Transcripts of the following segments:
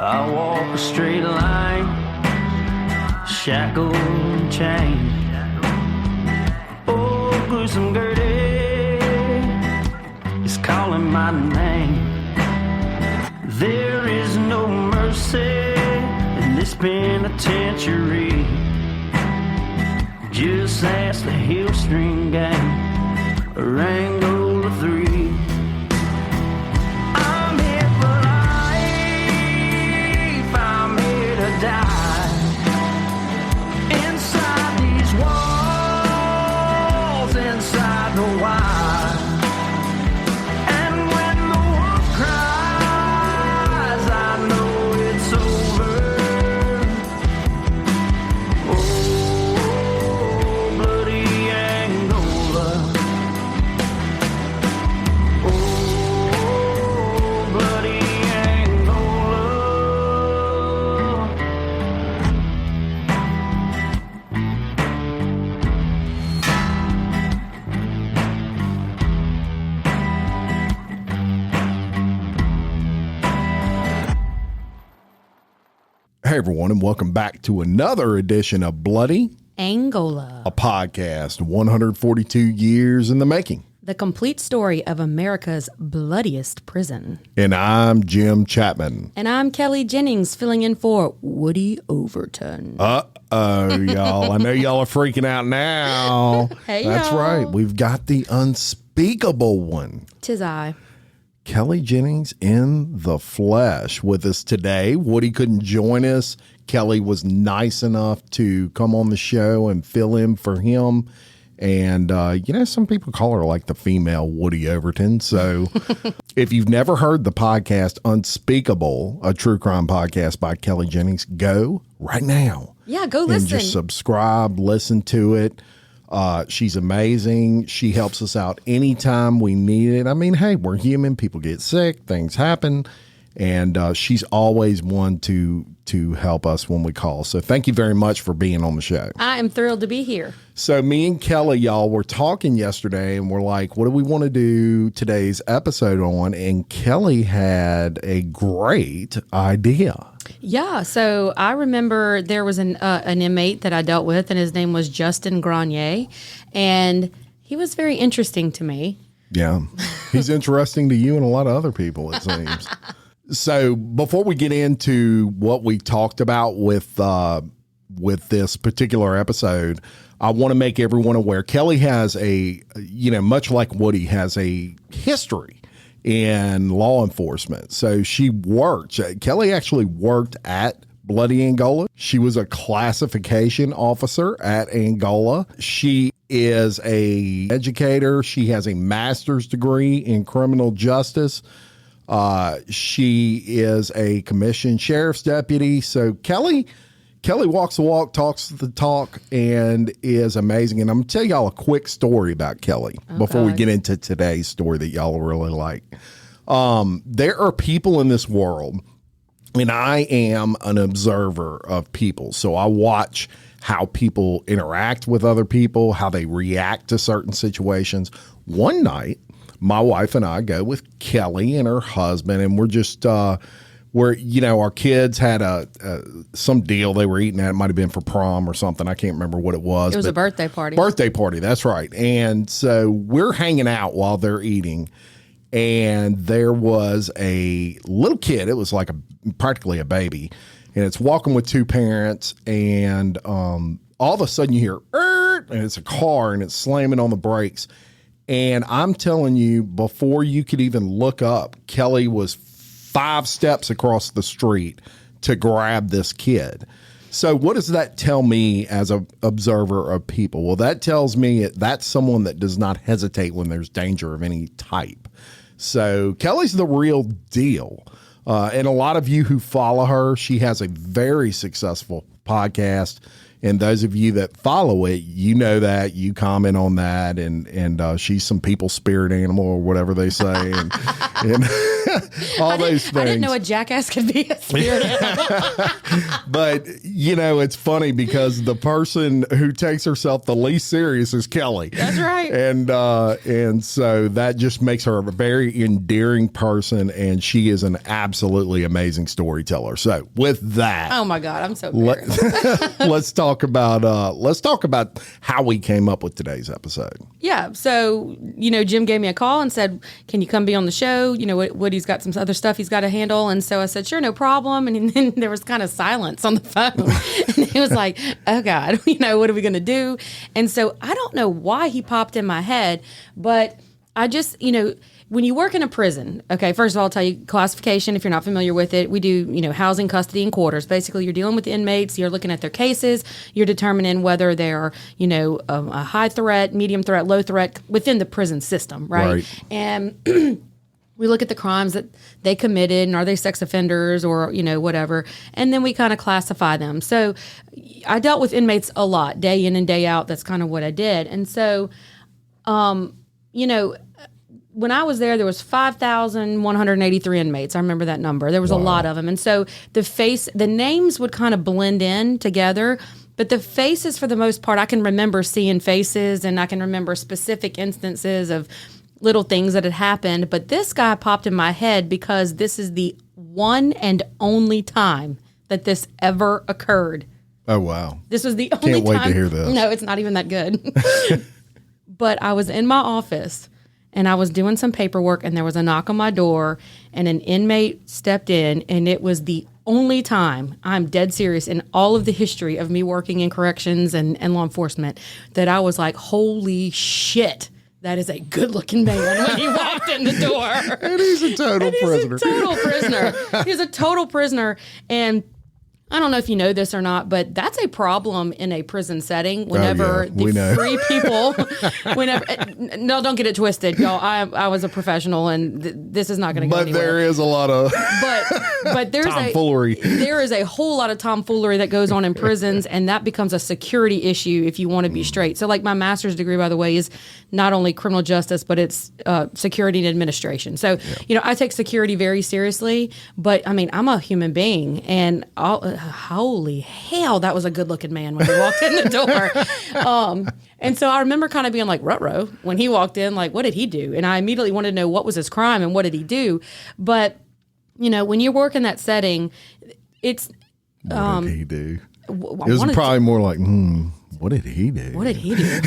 I walk a straight line, shackled and chained. Oh, gruesome Gertie is calling my name. There is no mercy in this penitentiary. Just ask the Hillstring Gang or Angola 3. I'm here for life, I'm here to die. Inside these walls, inside the wire. And when the wolf cries, I know it's over. Oh, bloody Angola. Oh, bloody Angola. Hey, everyone, and welcome back to another edition of Bloody Angola, a podcast 142 years in the making. the complete story of America's bloodiest prison. And I'm Jim Chapman. And I'm Kelly Jennings, filling in for Woody Overton. Uh-oh, y'all. I know y'all are freaking out now. Hey, That's y'all. right. We've got the unspeakable one. 'Tis I. Kelly Jennings in the flesh with us today. Woody couldn't join us. Kelly was nice enough to come on the show and fill in for him. And, some people call her like the female Woody Overton. So if you've never heard the podcast Unspeakable, a true crime podcast by Kelly Jennings, go right now. Yeah, go And listen. just subscribe, listen to it. She's amazing. She helps us out anytime we need it. I mean, hey, we're human. People get sick. Things happen. And she's always one to help us when we call. So thank you very much for being on the show. I am thrilled to be here. So me and Kelly, y'all, were talking yesterday, and we're like, what do we want to do today's episode on? And Kelly had a great idea. Yeah, so I remember there was an inmate that I dealt with, and his name was Justin Granier, and he was very interesting to me. Yeah. He's interesting to you and a lot of other people, it seems. So before we get into what we talked about with this particular episode, I want to make everyone aware. Kelly has much like Woody, has a history in law enforcement. So Kelly actually worked at Bloody Angola. She was a classification officer at Angola. She is an educator. She has a master's degree in criminal justice. She is a commissioned sheriff's deputy. So Kelly walks the walk, talks the talk, and is amazing. And I'm going to tell y'all a quick story about Kelly before we get into today's story that y'all will really like. There are people in this world, and I am an observer of people. So I watch how people interact with other people, how they react to certain situations. One night, my wife and I go with Kelly and her husband, and we're just, our kids had some deal they were eating at. It might have been for prom or something. I can't remember what it was. It was a birthday party. Birthday party, that's right. And so we're hanging out while they're eating, and there was a little kid. It was like practically a baby, and it's walking with two parents, and all of a sudden you hear, and it's a car, and it's slamming on the brakes. And I'm telling you, before you could even look up, Kelly was 5 steps across the street to grab this kid. So what does that tell me as an observer of people? Well, that tells me that's someone that does not hesitate when there's danger of any type. So Kelly's the real deal. And a lot of you who follow her, she has a very successful podcast. And those of you that follow it, you know that, you comment on that, and she's some people's spirit animal or whatever they say, and all those things. I didn't know a jackass could be a spirit animal. But, it's funny because the person who takes herself the least serious is Kelly. That's right. And so that just makes her a very endearing person, and she is an absolutely amazing storyteller. So with that, oh my God, I'm so embarrassed. let's talk about how we came up with today's episode. Yeah. So, Jim gave me a call and said, can you come be on the show? Woody's got some other stuff he's got to handle. And so I said, sure, no problem. And then there was kind of silence on the phone. And he was like, oh God, what are we going to do? And so I don't know why he popped in my head, but I just, when you work in a prison, okay, first of all, I'll tell you classification, if you're not familiar with it, we do, housing, custody, and quarters. Basically, you're dealing with the inmates, you're looking at their cases, you're determining whether they're, a high threat, medium threat, low threat within the prison system, right? And we look at the crimes that they committed and are they sex offenders or, whatever. And then we kind of classify them. So I dealt with inmates a lot, day in and day out. That's kind of what I did. And so, when I was there was 5,183 inmates. I remember that number. There was a lot of them. And so the names would kind of blend in together, but the faces, for the most part, I can remember seeing faces and I can remember specific instances of little things that had happened. But this guy popped in my head because this is the one and only time that this ever occurred. Oh, wow. This was the only time. Can't wait to hear this. No, it's not even that good. But I was in my office and I was doing some paperwork and there was a knock on my door and an inmate stepped in, and it was the only time, I'm dead serious, in all of the history of me working in corrections and law enforcement that I was like, holy shit, that is a good-looking man when he walked in the door. And he's a total prisoner. He's a total prisoner. And I don't know if you know this or not, but that's a problem in a prison setting. Whenever the free people, no, don't get it twisted, y'all. I was a professional, and this is not going to go anywhere. But there is a lot of but there's tomfoolery. There is a whole lot of tomfoolery that goes on in prisons, and that becomes a security issue if you want to be straight. So, like, my master's degree, by the way, is not only criminal justice, but it's security and administration. So, I take security very seriously, but I mean, I'm a human being, and holy hell, that was a good-looking man when he walked in the door. And so I remember kind of being like, ruh-roh, when he walked in, like, what did he do? And I immediately wanted to know what was his crime and what did he do. But, when you work in that setting, it's... what did he do? It was probably more like, what did he do? What did he do?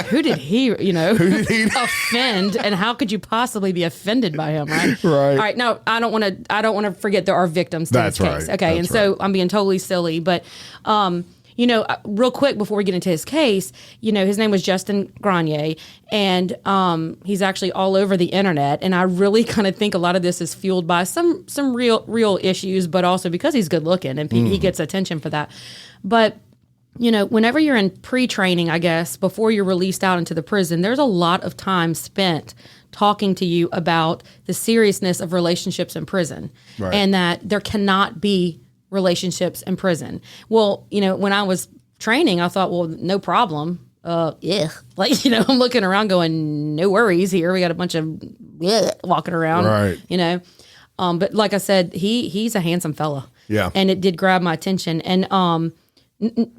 Who did he, offend, and how could you possibly be offended by him, right? Right. All right. No, I don't want to forget there are victims to this case. Right. Okay. So I'm being totally silly, but, real quick before we get into his case, his name was Justin Granier, and he's actually all over the internet. And I really kind of think a lot of this is fueled by some real issues, but also because he's good looking and he gets attention for that. But whenever you're in pre-training, I guess, before you're released out into the prison, there's a lot of time spent talking to you about the seriousness of relationships in prison, right, and that there cannot be relationships in prison. Well, when I was training, I thought, well, no problem. Yeah. Like, I'm looking around going, no worries here. We got a bunch of walking around, right. But like I said, he's a handsome fella. Yeah. And it did grab my attention. And,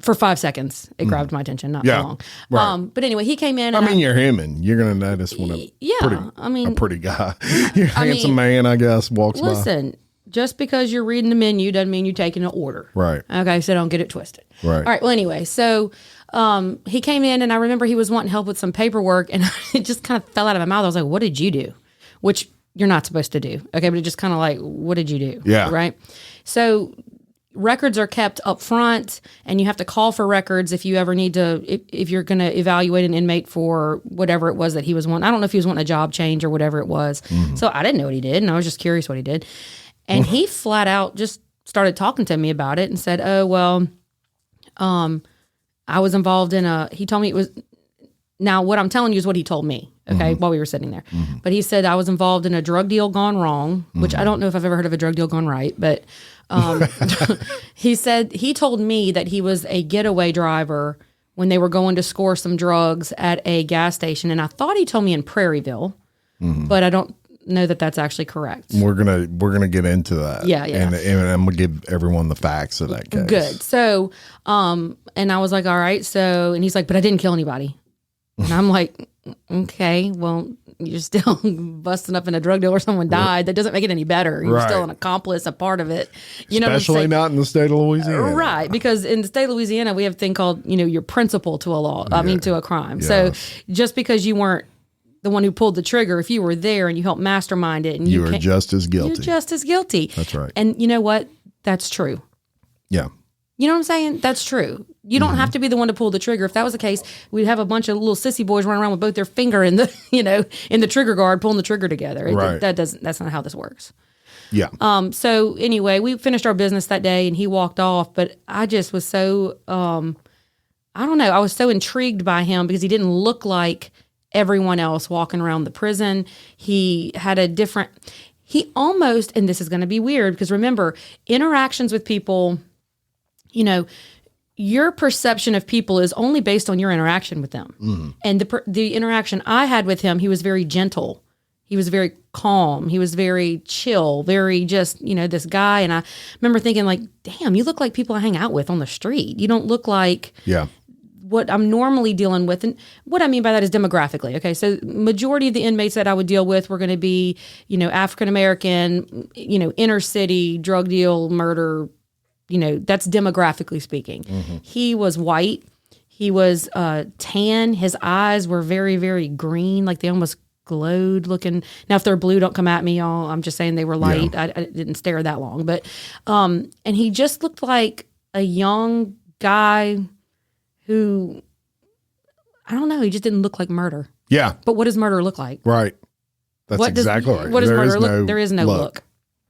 for 5 seconds, it grabbed my attention, not long. Right. But anyway, he came in. And I mean, you're human. You're going to notice when a pretty guy, you're a handsome man, I guess, walks by. Listen, just because you're reading the menu doesn't mean you're taking an order. Right. Okay, so don't get it twisted. Right. All right, well, anyway, so he came in, and I remember he was wanting help with some paperwork, and it just kind of fell out of my mouth. I was like, what did you do? Which you're not supposed to do. Okay, but it just kind of like, what did you do? Yeah. Right? So records are kept up front, and you have to call for records if you ever need to, if you're going to evaluate an inmate for whatever it was that he was wanting. I don't know if he was wanting a job change or whatever it was. So I didn't know what he did, and I was just curious what he did. And he flat out just started talking to me about it and said, oh, well, I was involved in he told me it was, now what I'm telling you is what he told me, okay, while we were sitting there. But he said I was involved in a drug deal gone wrong, which I don't know if I've ever heard of a drug deal gone right, but He told me that he was a getaway driver when they were going to score some drugs at a gas station. And I thought he told me in Prairieville, but I don't know that that's actually correct. We're gonna get into that. Yeah. And I'm gonna give everyone the facts of that case. Good. So, and I was like, all right. So, and he's like, but I didn't kill anybody. And I'm like, okay, well, you're still busting up in a drug deal where someone died. That doesn't make it any better. You're still an accomplice, a part of it. You know, especially not in the state of Louisiana, right? Because in the state of Louisiana, we have a thing called, your principal to a law. I mean, to a crime. So just because you weren't the one who pulled the trigger, if you were there and you helped mastermind it, and you are just as guilty. You're just as guilty. That's right. And you know what? That's true. Yeah. You know what I'm saying? That's true. You don't have to be the one to pull the trigger. If that was the case, we'd have a bunch of little sissy boys running around with both their finger in the, in the trigger guard, pulling the trigger together. Right. That's not how this works. Yeah. So anyway, we finished our business that day and he walked off, but I just was so, I don't know. I was so intrigued by him because he didn't look like everyone else walking around the prison. He had he almost, and this is going to be weird because remember, interactions with people, your perception of people is only based on your interaction with them. Mm-hmm. And the interaction I had with him, he was very gentle. He was very calm. He was very chill, very just, this guy. And I remember thinking like, damn, you look like people I hang out with on the street. You don't look like what I'm normally dealing with. And what I mean by that is demographically. Okay. So majority of the inmates that I would deal with were going to be, African-American, inner city, drug deal, murder, that's demographically speaking. Mm-hmm. He was white. He was tan. His eyes were very, very green, like they almost glowed looking. Now, if they're blue, don't come at me, y'all. I'm just saying they were light. Yeah. I didn't stare that long. But, and he just looked like a young guy who, I don't know, he just didn't look like murder. Yeah. But what does murder look like? Right. That's exactly right. What does murder look? There is no look.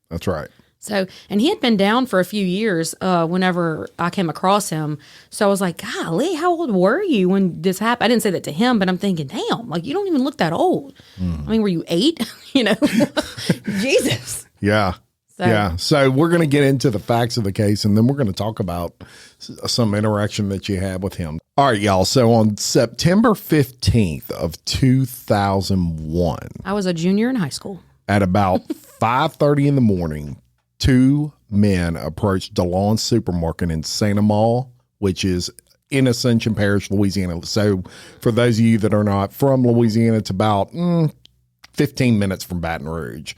That's right. So, and he had been down for a few years whenever I came across him. So I was like, golly, how old were you when this happened? I didn't say that to him, but I'm thinking, damn, like you don't even look that old. I mean, were you 8? Jesus. Yeah. So we're going to get into the facts of the case, and then we're going to talk about some interaction that you had with him. All right, y'all. So on September 15th of 2001. I was a junior in high school. At about 5:30 in the morning, 2 men approached DeLon Supermarket in Santa Mall, which is in Ascension Parish, Louisiana. So for those of you that are not from Louisiana, it's about 15 minutes from Baton Rouge.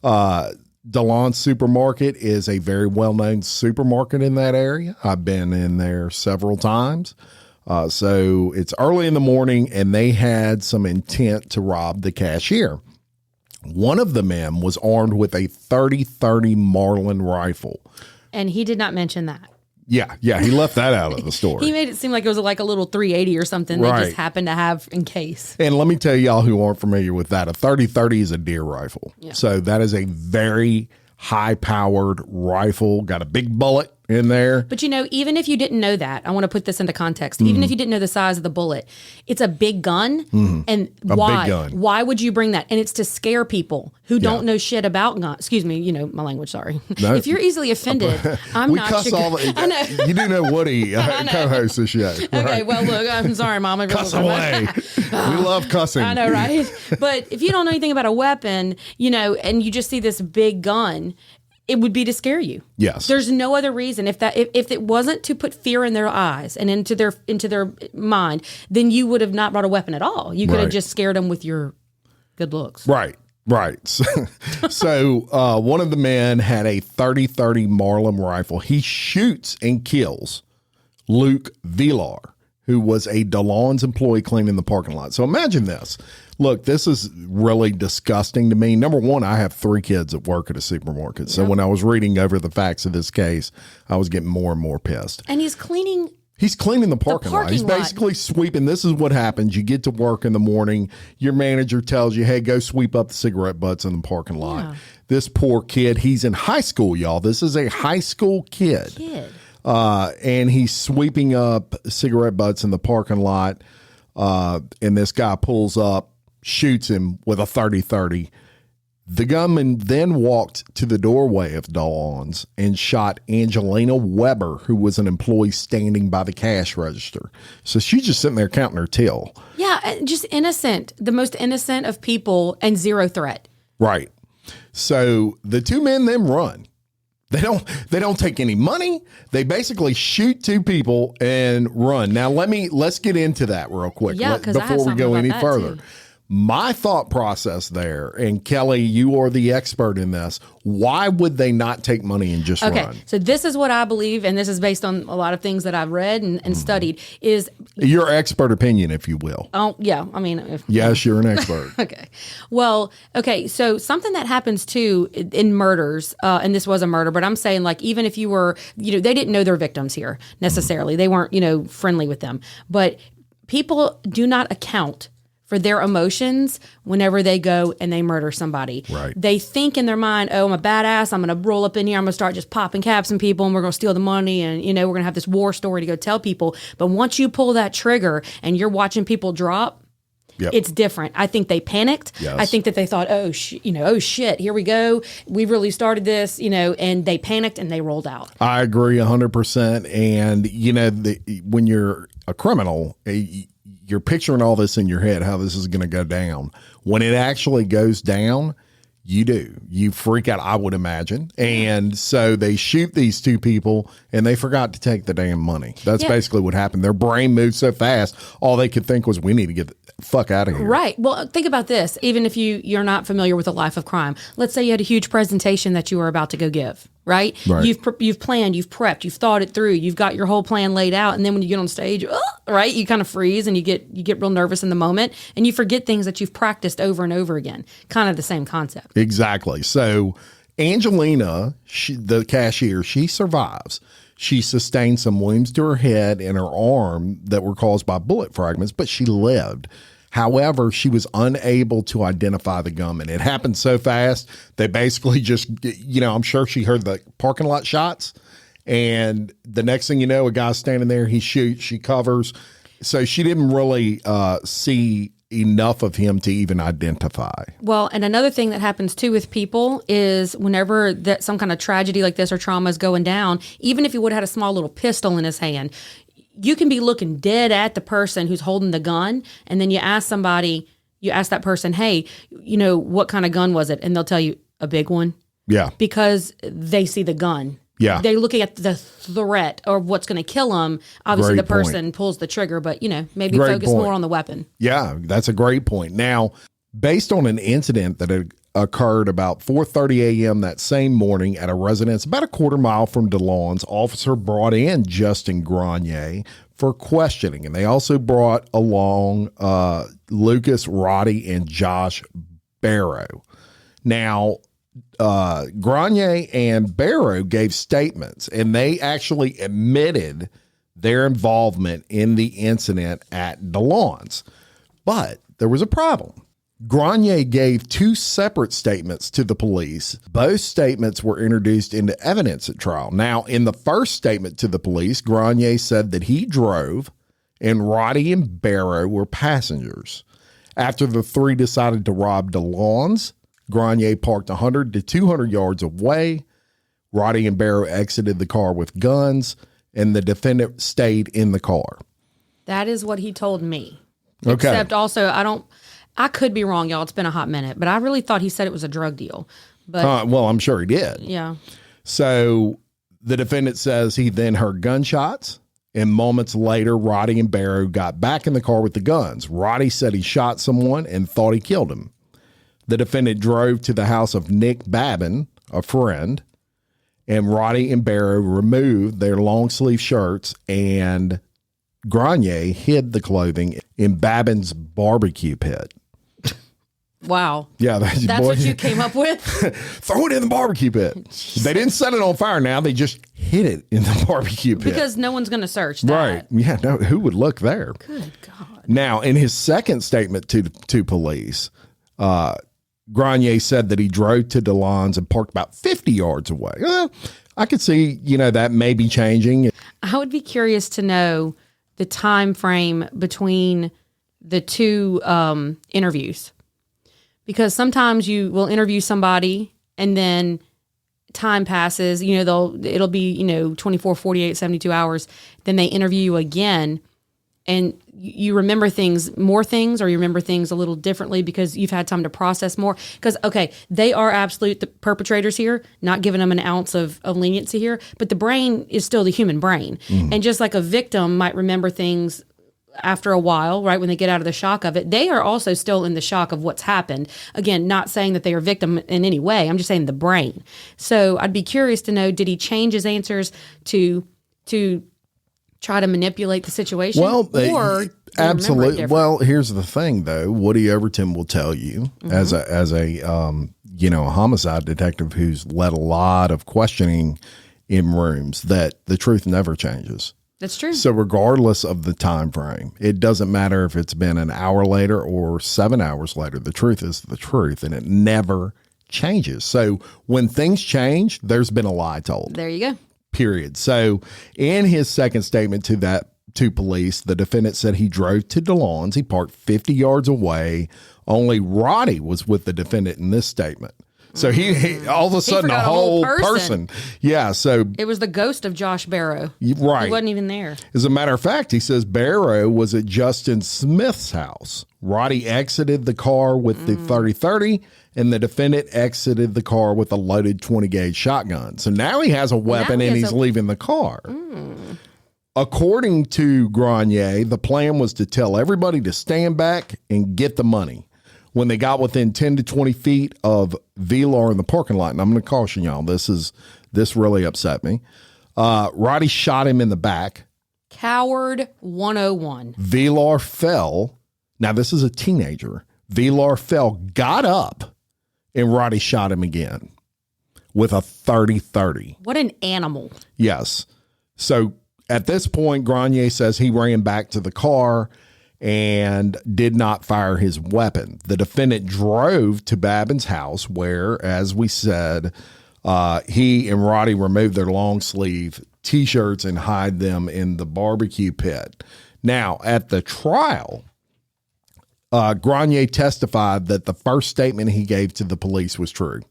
DeLon Supermarket is a very well-known supermarket in that area. I've been in there several times. So it's early in the morning, and they had some intent to rob the cashier. One of the men was armed with a 30-30 Marlin rifle. And he did not mention that. Yeah, he left that out of the story. He made it seem like it was like a little 380 or something they just happened to have in case. And let me tell y'all who aren't familiar with that, a 30-30 is a deer rifle. Yeah. So that is a very high-powered rifle, got a big bullet in there. But even if you didn't know that, I want to put this into context. Even if you didn't know the size of the bullet, it's a big gun. And why? Big gun. Why would you bring that? And it's to scare people who don't know shit about guns. Excuse me, my language, sorry. No. If you're easily offended, I'm not cuss all the, I know. You do know Woody co-hosts the show. Right? Okay, well, look, I'm sorry, Mom. Cuss away. We love cussing. I know, right? But if you don't know anything about a weapon, and you just see this big gun, it would be to scare you. Yes. There's no other reason. If it wasn't to put fear in their eyes and into their mind, then you would have not brought a weapon at all. You could have just scared them with your good looks. Right. So one of the men had a 30-30 Marlin rifle. He shoots and kills Luke Villar, who was a DeLon's employee cleaning the parking lot. So imagine this. Look, this is really disgusting to me. Number one, I have 3 kids that work at a supermarket. So when I was reading over the facts of this case, I was getting more and more pissed. And he's cleaning the parking lot. He's basically sweeping. This is what happens. You get to work in the morning. Your manager tells you, hey, go sweep up the cigarette butts in the parking lot. Yeah. This poor kid, he's in high school, y'all. This is a high school kid. And he's sweeping up cigarette butts in the parking lot. And this guy pulls up, shoots him with a 30-30. The gunman then walked to the doorway of Dawn's and shot Angelina Weber, who was an employee standing by the cash register. So she's just sitting there counting her till. Yeah, just innocent. The most innocent of people and zero threat. Right. So the two men then run. They don't take any money. They basically shoot two people and run. Now let's get into that real quick before we go any further. Too. My thought process there, and Kelly, you are the expert in this. Why would they not take money and just run? So this is what I believe, and this is based on a lot of things that I've read and studied, is your expert opinion, if you will. Oh, yeah. I mean, yes, you're an expert. Okay. Well, okay. So something that happens too in murders, and this was a murder, but I'm saying like, even if you were, they didn't know their victims here necessarily. They weren't, friendly with them, but people do not account for their emotions whenever they go and they murder somebody. Right. They think in their mind, oh, I'm a badass. I'm going to roll up in here. I'm going to start just popping caps on people and we're going to steal the money. And, we're going to have this war story to go tell people. But once you pull that trigger and you're watching people drop, it's different. I think they panicked. Yes. I think that they thought, oh shit, here we go. We really started this, and they panicked and they rolled out. I agree 100%. And, when you're a criminal, you're picturing all this in your head, how this is going to go down. When it actually goes down, you freak out, I would imagine. And so they shoot these two people and they forgot to take the damn money. That's basically what happened. Their brain moved so fast, all they could think was, we need to get the fuck out of here. Right. Well, think about this. Even if you're not familiar with a life of crime, let's say you had a huge presentation that you were about to go give. Right? You've planned, you've prepped, you've thought it through, you've got your whole plan laid out, and then when you get on stage, right, you kind of freeze and you get real nervous in the moment, and you forget things that you've practiced over and over again. Kind of the same concept. Exactly. So Angelina, the cashier, she survives. She sustained some wounds to her head and her arm that were caused by bullet fragments, but she lived. However, she was unable to identify the gunman. It happened so fast, they basically just, I'm sure she heard the parking lot shots. And the next thing you know, a guy's standing there, he shoots, she covers. So she didn't really see enough of him to even identify. Well, and another thing that happens too with people is whenever some kind of tragedy like this or trauma is going down, even if he would have had a small little pistol in his hand, you can be looking dead at the person who's holding the gun, and then you ask that person, hey, what kind of gun was it? And they'll tell you, a big one. Yeah. Because they see the gun. Yeah. They're looking at the threat or what's going to kill them. Obviously, the person pulls the trigger, but, maybe focus more on the weapon. Yeah, that's a great point. Now, based on an incident that had occurred about 4:30 a.m. that same morning at a residence about a quarter mile from DeLawns, officer brought in Justin Granier for questioning. And they also brought along Lucas Roddy and Josh Barrow. Now, Granier and Barrow gave statements, and they actually admitted their involvement in the incident at DeLawns. But there was a problem. Granier gave two separate statements to the police. Both statements were introduced into evidence at trial. Now, in the first statement to the police, Granier said that he drove and Roddy and Barrow were passengers. After the three decided to rob DeLawns, Granier parked 100 to 200 yards away. Roddy and Barrow exited the car with guns, and the defendant stayed in the car. That is what he told me. Okay. Except also, I could be wrong, y'all. It's been a hot minute, but I really thought he said it was a drug deal. But well, I'm sure he did. Yeah. So the defendant says he then heard gunshots, and moments later, Roddy and Barrow got back in the car with the guns. Roddy said he shot someone and thought he killed him. The defendant drove to the house of Nick Babin, a friend, and Roddy and Barrow removed their long sleeve shirts, and Granier hid the clothing in Babin's barbecue pit. Wow. Yeah. That's what you came up with? Throw it in the barbecue pit. They didn't set it on fire now. They just hid it in the barbecue pit. Because no one's going to search that. Right. Yeah. No, who would look there? Good God. Now, in his second statement to police, Granier said that he drove to DeLawns and parked about 50 yards away. I could see, that may be changing. I would be curious to know the time frame between the two interviews, because sometimes you will interview somebody and then time passes, it'll be, 24, 48, 72 hours. Then they interview you again and you remember more things, or you remember things a little differently because you've had time to process more. Because, okay, they are the perpetrators here, not giving them an ounce of leniency here, but the brain is still the human brain. And just like a victim might remember things after a while, right, when they get out of the shock of it, they are also still in the shock of what's happened. Again, not saying that they are victim in any way. I'm just saying the brain. So I'd be curious to know, did he change his answers to try to manipulate the situation? Well, or absolutely. Well, here's the thing, though. Woody Overton will tell you, as a homicide detective who's led a lot of questioning in rooms, that the truth never changes. That's true. So regardless of the time frame, it doesn't matter if it's been an hour later or 7 hours later. The truth is the truth, and it never changes. So when things change, there's been a lie told. There you go. Period. So in his second statement to police, the defendant said he drove to DeLawns. He parked 50 yards away. Only Roddy was with the defendant in this statement. So he all of a sudden a whole person. Yeah. So it was the ghost of Josh Barrow. Right. He wasn't even there. As a matter of fact, he says Barrow was at Justin Smith's house. Roddy exited the car with the 30-30, and the defendant exited the car with a loaded 20-gauge shotgun. So now he has a weapon and he's leaving the car. According to Granier, the plan was to tell everybody to stand back and get the money. When they got within 10 to 20 feet of Vilar in the parking lot, and I'm going to caution y'all, this really upset me. Roddy shot him in the back. Coward 101. Vilar fell. Now, this is a teenager. Vilar fell, got up, and Roddy shot him again with a 30-30. What an animal. Yes. So at this point, Granier says he ran back to the car and did not fire his weapon. The defendant drove to Babin's house where, as we said, he and Roddy removed their long sleeve T-shirts and hide them in the barbecue pit. Now, at the trial, Granier testified that the first statement he gave to the police was true.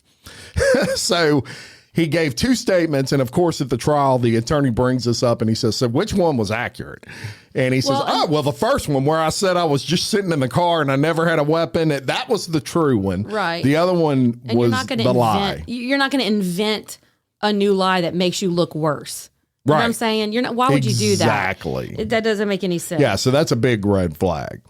So he gave two statements, and of course, at the trial, the attorney brings this up, and he says, so which one was accurate? And he says, the first one where I said I was just sitting in the car and I never had a weapon, that was the true one. Right. The other one was the lie. You're not going to invent a new lie that makes you look worse. You know what I'm saying? You're not. Why would you do that? Exactly. That doesn't make any sense. Yeah, so that's a big red flag.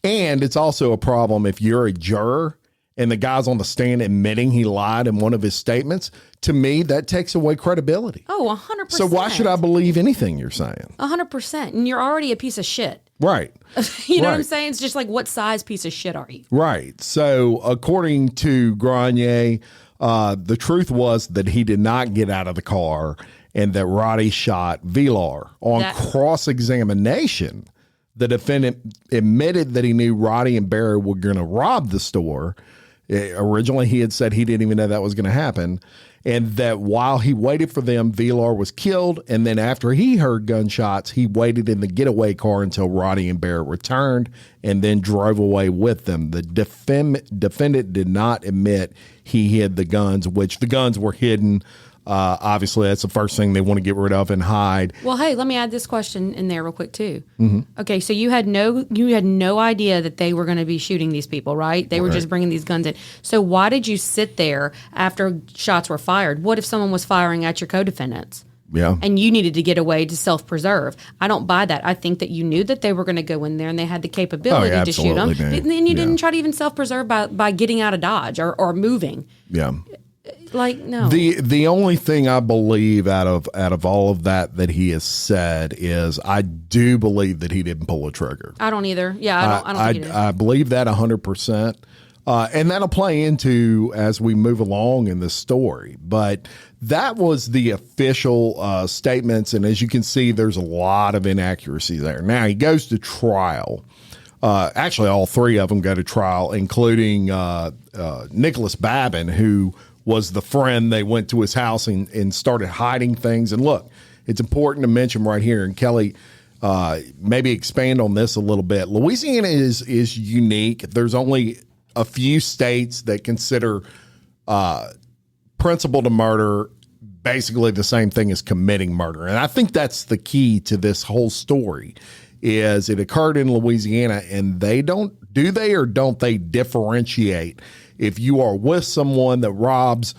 And it's also a problem if you're a juror and the guy's on the stand admitting he lied in one of his statements. To me, that takes away credibility. Oh, 100%. So why should I believe anything you're saying? 100%. And you're already a piece of shit. Right. You know what I'm saying? It's just like, what size piece of shit are you? Right. So according to Granier, the truth was that he did not get out of the car and that Roddy shot Vilar. On cross-examination, the defendant admitted that he knew Roddy and Barry were going to rob the store. Originally, he had said he didn't even know that was going to happen, and that while he waited for them, Vilar was killed, and then after he heard gunshots, he waited in the getaway car until Roddy and Barry returned and then drove away with them. The defendant did not admit he hid the guns, which the guns were hidden. Obviously, that's the first thing they want to get rid of and hide. Well, hey, let me add this question in there real quick too. Okay, so you had no idea that they were going to be shooting these people, right? They were just bringing these guns in. So why did you sit there after shots were fired? What if someone was firing at your co-defendants? Yeah. And you needed to get away to self-preserve. I don't buy that. I think that you knew that they were going to go in there and they had the capability to shoot them. And then you didn't try to even self-preserve by getting out of Dodge or moving. Yeah. Like, no. The only thing I believe out of all of that he has said is I do believe that he didn't pull a trigger. I don't either. Yeah, I don't think he did. I believe that 100%. And that'll play into as we move along in this story. But that was the official statements. And as you can see, there's a lot of inaccuracy there. Now, he goes to trial. Actually, all three of them go to trial, including Nicholas Babin, who was the friend. They went to his house and started hiding things. And look, it's important to mention right here, and Kelly, maybe expand on this a little bit. Louisiana is unique. There's only a few states that consider principal to murder basically the same thing as committing murder. And I think that's the key to this whole story is it occurred in Louisiana, and they don't differentiate if you are with someone that robs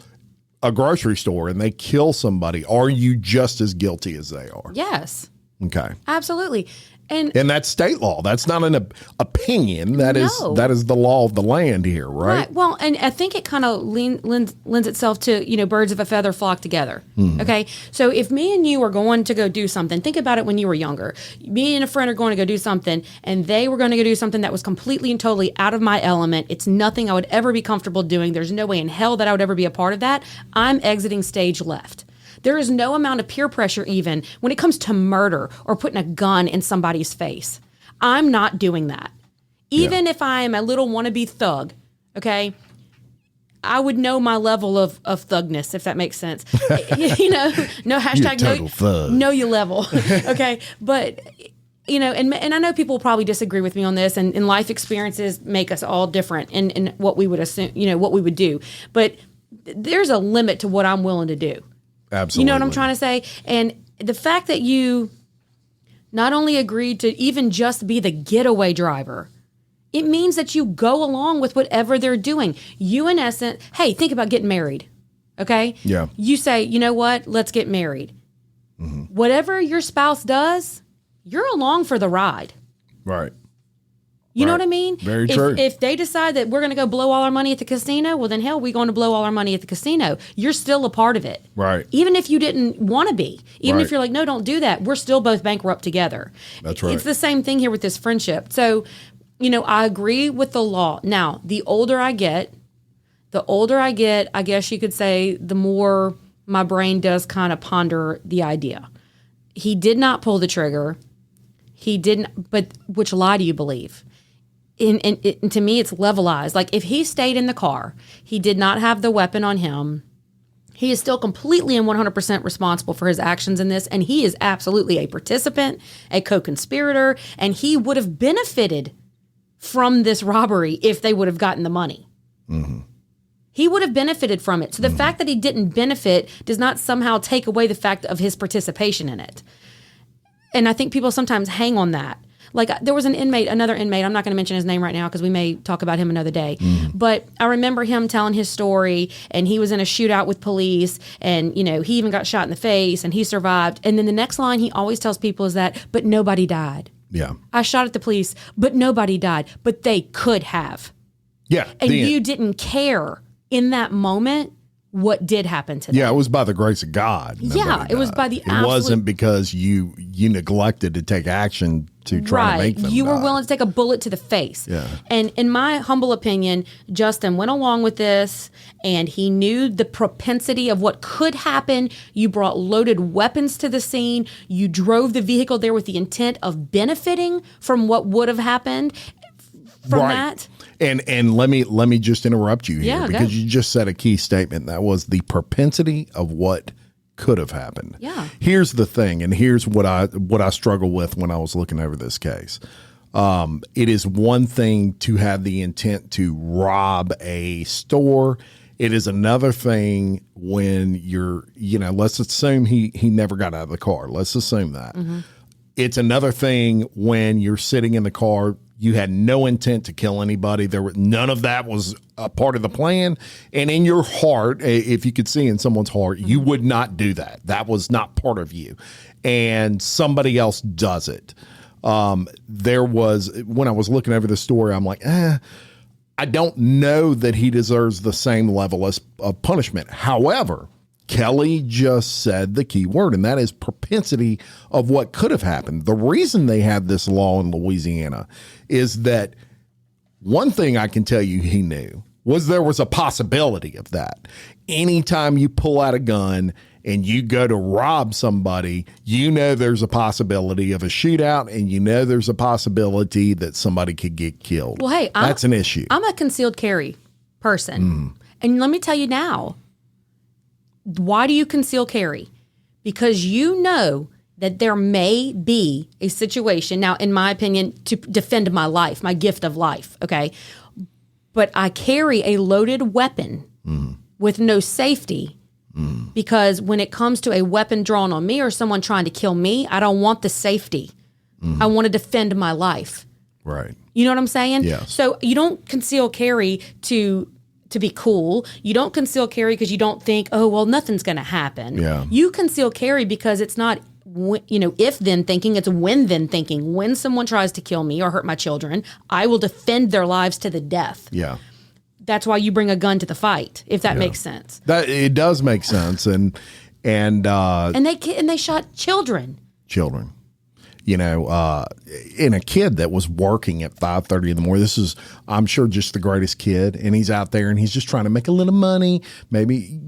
a grocery store and they kill somebody, are you just as guilty as they are? Yes. Okay. Absolutely. And that's state law. That's not an opinion. That is the law of the land here, right? Well, and I think it kind of lends itself to, birds of a feather flock together. Okay. So if me and you are going to go do something, think about it when you were younger. Me and a friend are going to go do something, and they were going to go do something that was completely and totally out of my element. It's nothing I would ever be comfortable doing. There's no way in hell that I would ever be a part of that. I'm exiting stage left. There is no amount of peer pressure even when it comes to murder or putting a gun in somebody's face. I'm not doing that. Even if I am a little wannabe thug, okay, I would know my level of thugness, if that makes sense. No hashtag know your level, okay? But, and I know people will probably disagree with me on this, and life experiences make us all different in what we would assume, what we would do. But there's a limit to what I'm willing to do. Absolutely. You know what I'm trying to say? And the fact that you not only agreed to even just be the getaway driver, it means that you go along with whatever they're doing. You, in essence, hey, think about getting married, okay? Yeah. You say, you know what? Let's get married. Mm-hmm. Whatever your spouse does, you're along for the ride. Right. You know what I mean? Very true. If they decide that we're going to go blow all our money at the casino, well, then hell, we're going to blow all our money at the casino. You're still a part of it. Right. Even if you didn't want to be. Even if you're like, no, don't do that. We're still both bankrupt together. That's right. It's the same thing here with this friendship. So, I agree with the law. Now, the older I get, I guess you could say, the more my brain does kind of ponder the idea. He did not pull the trigger. He didn't, but which lie do you believe? And to me, it's levelized. Like, if he stayed in the car, he did not have the weapon on him, he is still completely and 100% responsible for his actions in this, and he is absolutely a participant, a co-conspirator, and he would have benefited from this robbery if they would have gotten the money. Mm-hmm. He would have benefited from it. So the fact that he didn't benefit does not somehow take away the fact of his participation in it. And I think people sometimes hang on that. Like, there was another inmate, I'm not going to mention his name right now because we may talk about him another day. But I remember him telling his story, and he was in a shootout with police, and, he even got shot in the face, and he survived. And then the next line he always tells people is that, but nobody died. Yeah. I shot at the police, but nobody died. But they could have. Yeah. And you didn't care in that moment what did happen to them. Yeah, it was by the grace of God. Yeah, it was by the absolute... It wasn't because you neglected to take action to try to make them You were die. willing to take a bullet to the face. Yeah. And in my humble opinion, Justin went along with this, and he knew the propensity of what could happen. You brought loaded weapons to the scene. You drove the vehicle there with the intent of benefiting from what would have happened from that. And let me just interrupt you here because go. you just said a key statement. That was the propensity of what could have happened. Yeah. Here's the thing, and here's what I struggle with when I was looking over this case. It is one thing to have the intent to rob a store. It is another thing when you're, let's assume he never got out of the car. Let's assume that. Mm-hmm. It's another thing when you're sitting in the car. You had no intent to kill anybody. None of that was a part of the plan. And in your heart, if you could see in someone's heart, you would not do that. That was not part of you. And somebody else does it. There was, when I was looking over the story, I'm like, I don't know that he deserves the same level of punishment. However, Kelly just said the key word, and that is propensity of what could have happened. The reason they have this law in Louisiana is that one thing I can tell you he knew was there was a possibility of that. Anytime you pull out a gun and you go to rob somebody, there's a possibility of a shootout, and there's a possibility that somebody could get killed. Well, hey, that's an issue. I'm a concealed carry person. And let me tell you now, why do you conceal carry? Because you know that there may be a situation, now, in my opinion, to defend my life, my gift of life, okay? but I carry a loaded weapon with no safety. Because when it comes to a weapon drawn on me or someone trying to kill me, I don't want the safety. I want to defend my life. Right. You know what I'm saying? Yeah. So you don't conceal carry to be cool. You don't conceal carry because you don't think, oh, well, nothing's going to happen. Yeah. You conceal carry because it's not, if then thinking, it's when then thinking. When someone tries to kill me or hurt my children, I will defend their lives to the death. Yeah. That's why you bring a gun to the fight, if that makes sense. That it does make sense, and they shot children. Children, in a kid that was working at 5:30 in the morning. This is, I'm sure, just the greatest kid, and he's out there and he's just trying to make a little money, maybe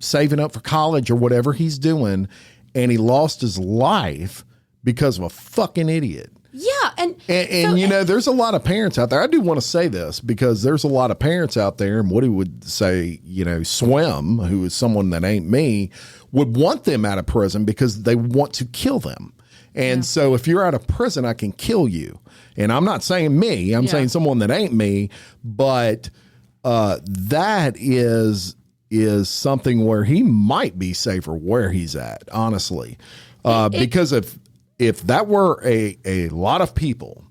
saving up for college or whatever he's doing, and he lost his life because of a fucking idiot. Yeah, and there's a lot of parents out there. I do want to say this because there's a lot of parents out there, and Woody would say, Swim, who is someone that ain't me, would want them out of prison because they want to kill them. And so if you're out of prison, I can kill you. And I'm not saying me, I'm saying someone that ain't me, but that is something where he might be safer where he's at, honestly. Because if that were a lot of people,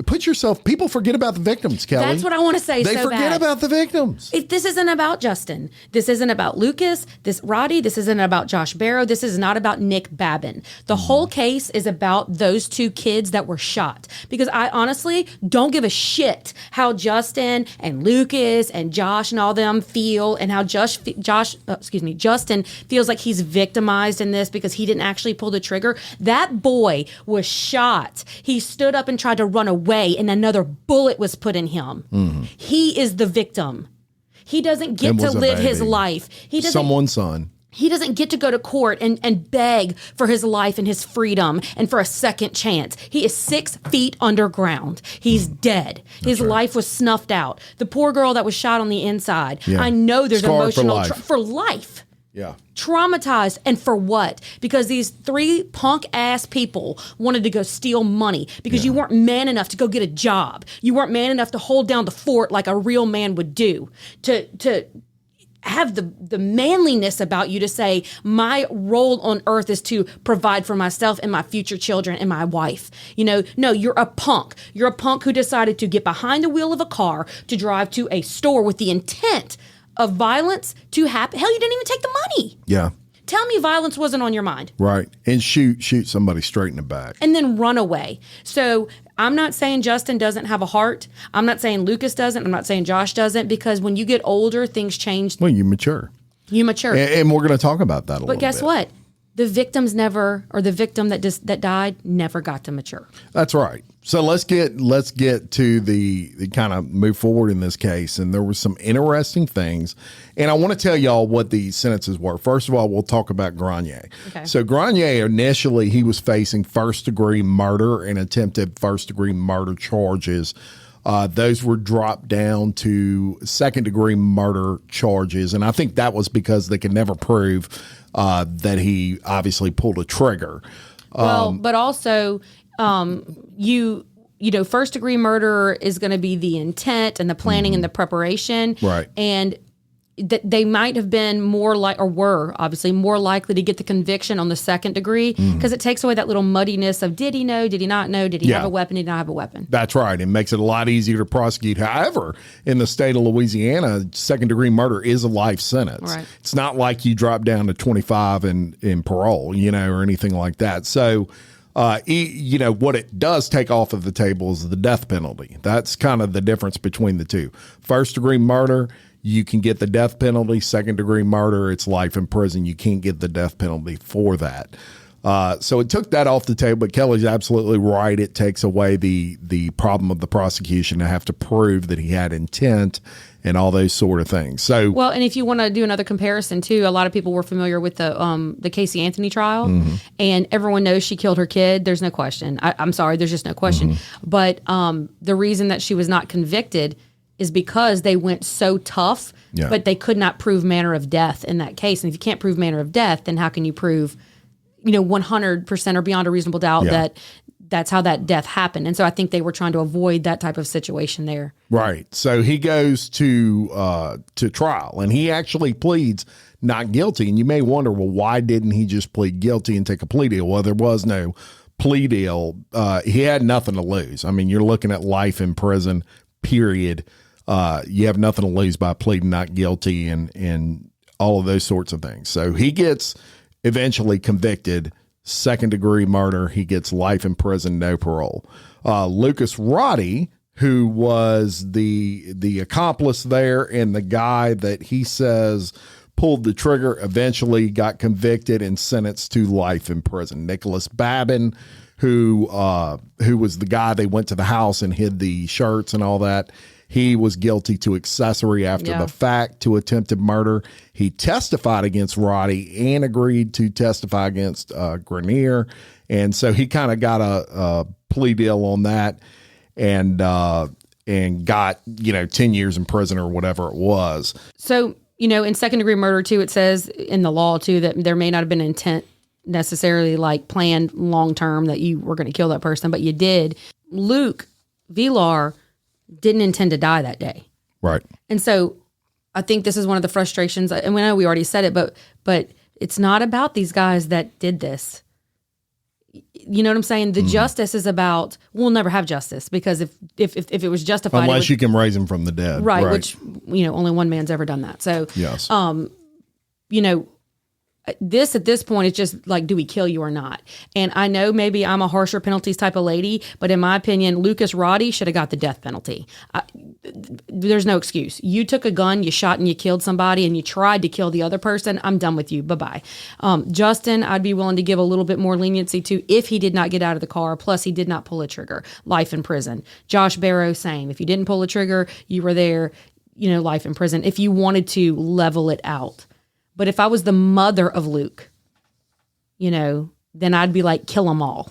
put yourself, people forget about the victims, Kelly. That's what I want to say. They forget about the victims. This isn't about Justin. This isn't about Lucas, Roddy. This isn't about Josh Barrow. This is not about Nick Babin. The whole case is about those two kids that were shot. Because I honestly don't give a shit how Justin and Lucas and Josh and all them feel, and how Justin feels like he's victimized in this because he didn't actually pull the trigger. That boy was shot. He stood up and tried to run away, and another bullet was put in him. He is the victim. He doesn't get to live his life. Someone's son. He doesn't get to go to court and beg for his life and his freedom and for a second chance. He is 6 feet underground. He's dead. His life was snuffed out. The poor girl that was shot on the inside. Yeah. I know there's Scarred emotional for life. For life. Yeah. Traumatized. And for what? Because these 3 punk ass people wanted to go steal money because you weren't man enough to go get a job. You weren't man enough to hold down the fort like a real man would do. To have the manliness about you to say, my role on earth is to provide for myself and my future children and my wife. No, you're a punk. You're a punk who decided to get behind the wheel of a car to drive to a store with the intent of violence to happen. Hell, you didn't even take the money. Yeah. Tell me violence wasn't on your mind. Right. And shoot somebody straight in the back. And then run away. So I'm not saying Justin doesn't have a heart. I'm not saying Lucas doesn't. I'm not saying Josh doesn't, because when you get older, things change. Well, you mature. And we're going to talk about that a little bit. But guess what? The victims never, or the victim that died never got to mature. That's right. So let's get to the kind of move forward in this case. And there were some interesting things. And I want to tell y'all what the sentences were. First of all, we'll talk about Granier. Okay. So Granier, initially, he was facing first-degree murder and attempted first-degree murder charges. Those were dropped down to second-degree murder charges. And I think that was because they could never prove that he obviously pulled a trigger. But also, first degree murder is going to be the intent and the planning and the preparation. Right. And they might have been were obviously more likely to get the conviction on the second degree, because it takes away that little muddiness of did he know, did he not know, did he have a weapon, did he not have a weapon. That's right. It makes it a lot easier to prosecute. However, in the state of Louisiana, second degree murder is a life sentence. Right. It's not like you drop down to 25 in parole, or anything like that. So, what it does take off of the table is the death penalty. That's kind of the difference between the two. First degree murder, you can get the death penalty. Second degree murder, it's life in prison. You can't get the death penalty for that. So it took that off the table. But Kelly's absolutely right. It takes away the problem of the prosecution to have to prove that he had intent and all those sort of things. So well, and if you want to do another comparison too, a lot of people were familiar with the Casey Anthony trial, and everyone knows she killed her kid. There's no question. I'm sorry, there's just no question. But the reason that she was not convicted is because they went so tough, but they could not prove manner of death in that case. And if you can't prove manner of death, then how can you prove, 100% or beyond a reasonable doubt that's how that death happened. And so I think they were trying to avoid that type of situation there. Right. So he goes to trial, and he actually pleads not guilty. And you may wonder, well, why didn't he just plead guilty and take a plea deal? Well, there was no plea deal. He had nothing to lose. I mean, you're looking at life in prison, period. You have nothing to lose by pleading not guilty and all of those sorts of things. So he gets eventually convicted, 2nd-degree murder. He gets life in prison, no parole. Lucas Roddy, who was the accomplice there and the guy that he says pulled the trigger, eventually got convicted and sentenced to life in prison. Nicholas Babin, who was the guy they went to the house and hid the shirts and all that, he was guilty to accessory after the fact to attempted murder. He testified against Roddy and agreed to testify against Granier. And so he kind of got a plea deal on that and got, 10 years in prison or whatever it was. So, in 2nd-degree murder, too, it says in the law, too, that there may not have been intent necessarily like planned long-term that you were going to kill that person, but you did. Luke Villar didn't intend to die that day. Right. And so I think this is one of the frustrations, and we know we already said it, but it's not about these guys that did this. You know what I'm saying? The justice is about, we'll never have justice because if it was justified. Unless you can raise him from the dead. Right. Which, only one man's ever done that. So, yes. This at this point is just like, do we kill you or not? And I know maybe I'm a harsher penalties type of lady, but in my opinion, Lucas Roddy should have got the death penalty. There's no excuse. You took a gun, you shot and you killed somebody, and you tried to kill the other person. I'm done with you. Bye-bye. Justin, I'd be willing to give a little bit more leniency to if he did not get out of the car. Plus, he did not pull a trigger. Life in prison. Josh Barrow, same. If you didn't pull a trigger, you were there, life in prison. If you wanted to level it out. But if I was the mother of Luke, then I'd be like, kill them all.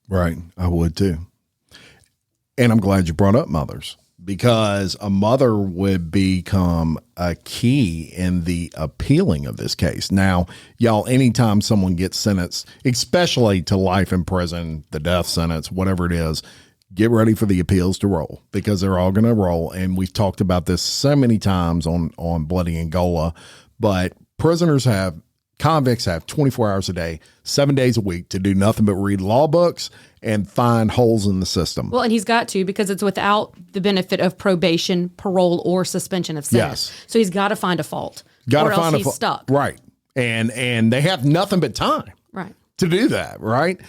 Right. I would too. And I'm glad you brought up mothers, because a mother would become a key in the appealing of this case. Now, y'all, anytime someone gets sentenced, especially to life in prison, the death sentence, whatever it is, get ready for the appeals to roll, because they're all going to roll. And we've talked about this so many times on Bloody Angola. But convicts have 24 hours a day, 7 days a week to do nothing but read law books and find holes in the system. Well, and he's got to, because it's without the benefit of probation, parole, or suspension of sentence. Yes. So he's got to find a fault. Or else he's stuck. Right. And they have nothing but time. Right. To do that, right?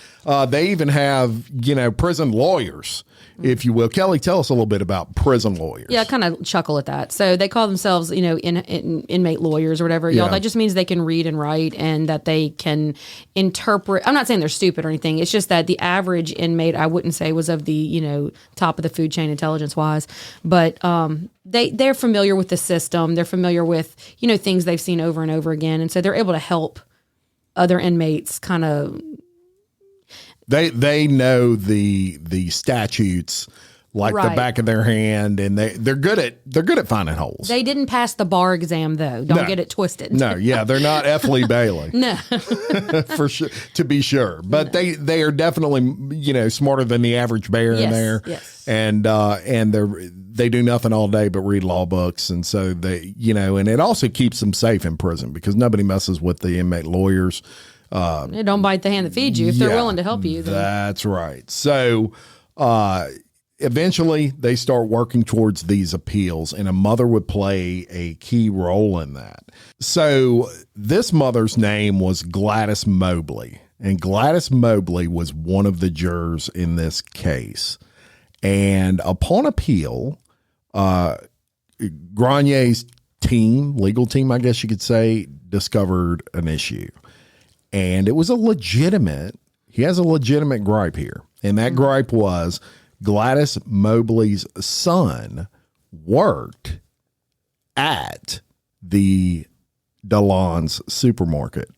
They even have, prison lawyers, if you will. Kelly, tell us a little bit about prison lawyers. Yeah, I kind of chuckle at that. So they call themselves, inmate lawyers or whatever. Y'all, that just means they can read and write and that they can interpret. I'm not saying they're stupid or anything. It's just that the average inmate, I wouldn't say was of the, top of the food chain intelligence-wise. But they're familiar with the system. They're familiar with, things they've seen over and over again. And so they're able to help other inmates kind of. They know the statutes like the back of their hand, and they're good at finding holes. They didn't pass the bar exam though. Don't get it twisted. No, yeah, they're not F. Lee Bailey. No, for sure, to be sure. But they are definitely smarter than the average bear in there. Yes, and they do nothing all day but read law books, and so they and it also keeps them safe in prison because nobody messes with the inmate lawyers. They don't bite the hand that feeds you if they're willing to help you. Then. That's right. So eventually they start working towards these appeals, and a mother would play a key role in that. So this mother's name was Gladys Mobley, and Gladys Mobley was one of the jurors in this case. And upon appeal, Granier's legal team, I guess you could say, discovered an issue. And it was he has a legitimate gripe here. And that gripe was Gladys Mobley's son worked at the DeLon's supermarket.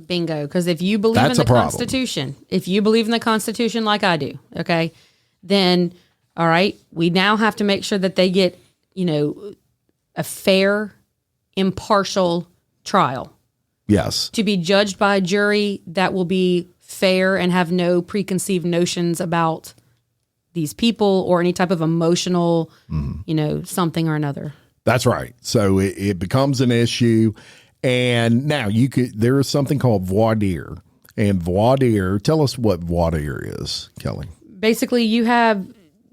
Bingo. Because if you believe in the Constitution, like I do, okay, then, all right, we now have to make sure that they get, a fair, impartial trial. Yes. To be judged by a jury that will be fair and have no preconceived notions about these people or any type of emotional, something or another. That's right. So it becomes an issue. And now there is something called voir dire. And voir dire, tell us what voir dire is, Kelly. Basically, you have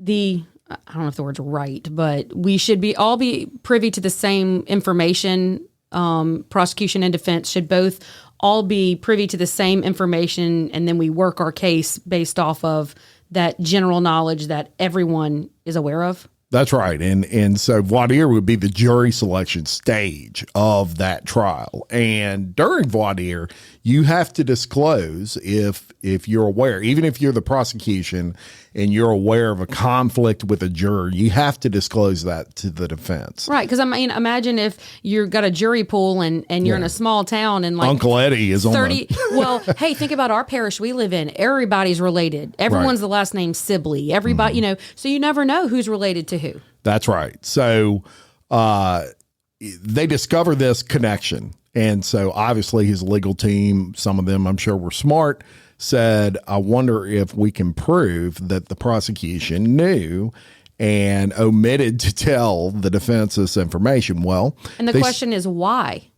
I don't know if the word's right, but we should all be privy to the same information. Prosecution and defense should both all be privy to the same information, and then we work our case based off of that general knowledge that everyone is aware of. That's right. And so voir dire would be the jury selection stage of that trial. And during voir dire, you have to disclose if you're aware, even if you're the prosecution and you're aware of a conflict with a juror, you have to disclose that to the defense. Right. Because imagine if you've got a jury pool and you're in a small town and like Uncle Eddie is 30. Well, hey, think about our parish we live in. Everybody's related. Everyone's the last name Sibley. Everybody, so you never know who's related to who. That's right. So they discover this connection. And so obviously his legal team, some of them I'm sure were smart, said, I wonder if we can prove that the prosecution knew and omitted to tell the defense this information. Well, and the question is why?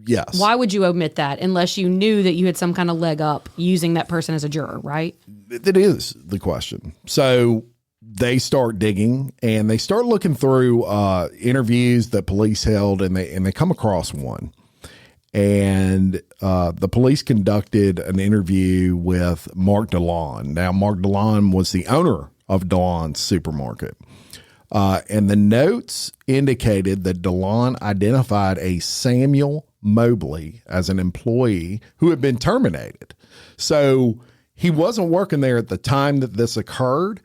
Yes. Why would you omit that unless you knew that you had some kind of leg up using that person as a juror, right? That is the question. So they start digging and they start looking through interviews that police held, and they come across one. And the police conducted an interview with Mark DeLon. Now, Mark DeLon was the owner of DeLon's supermarket. And the notes indicated that DeLon identified a Samuel Mobley as an employee who had been terminated. So he wasn't working there at the time that this occurred.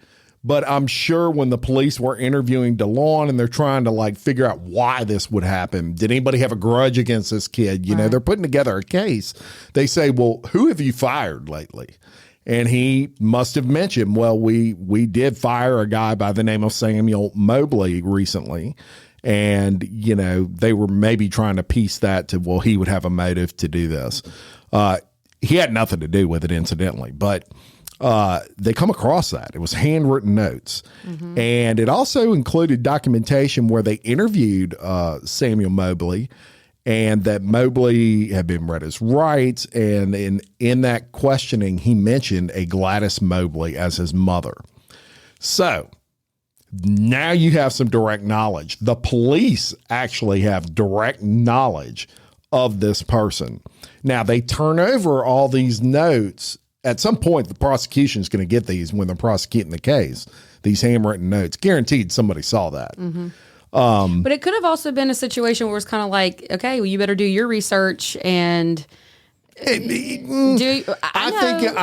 But I'm sure when the police were interviewing DeLon and they're trying to figure out why this would happen, did anybody have a grudge against this kid? They're putting together a case. They say, well, who have you fired lately? And he must have mentioned, well, we did fire a guy by the name of Samuel Mobley recently. And, they were maybe trying to piece that to, well, he would have a motive to do this. He had nothing to do with it, incidentally, but they come across that. It was handwritten notes. Mm-hmm. And it also included documentation where they interviewed Samuel Mobley, and that Mobley had been read his rights. And in that questioning, he mentioned a Gladys Mobley as his mother. So now you have some direct knowledge. The police actually have direct knowledge of this person. Now they turn over all these notes. At some point, the prosecution is going to get these when they're prosecuting the case, these handwritten notes. Guaranteed somebody saw that. Mm-hmm. But it could have also been a situation where it's kind of like, okay, well, you better do your research and I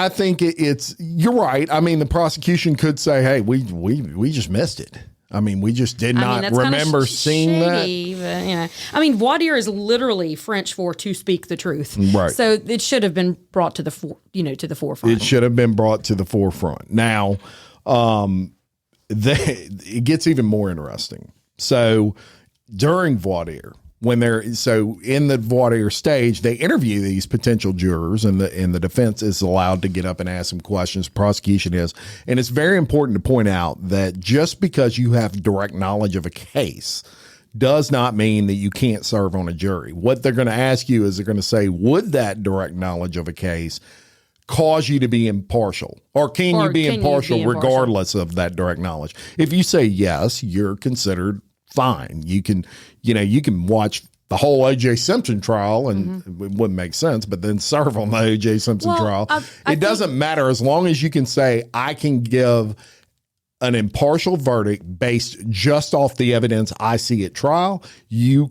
think it's, you're right. I mean, the prosecution could say, hey, we just missed it. I mean, we just did not remember seeing shady, that. But, voir dire is literally French for to speak the truth. Right. So it should have been brought to the forefront. It should have been brought to the forefront. Now, it gets even more interesting. So during voir dire, in the voir dire stage, they interview these potential jurors, and the defense is allowed to get up and ask some questions. Prosecution is, and it's very important to point out that just because you have direct knowledge of a case does not mean that you can't serve on a jury. What they're going to ask you is they're going to say, would that direct knowledge of a case cause you to be impartial, or can you be impartial regardless of that direct knowledge? If you say yes, you're considered fine. You can watch the whole O.J. Simpson trial, and it wouldn't make sense, but then serve on the O.J. Simpson trial. It doesn't matter as long as you can say, I can give an impartial verdict based just off the evidence I see at trial. You're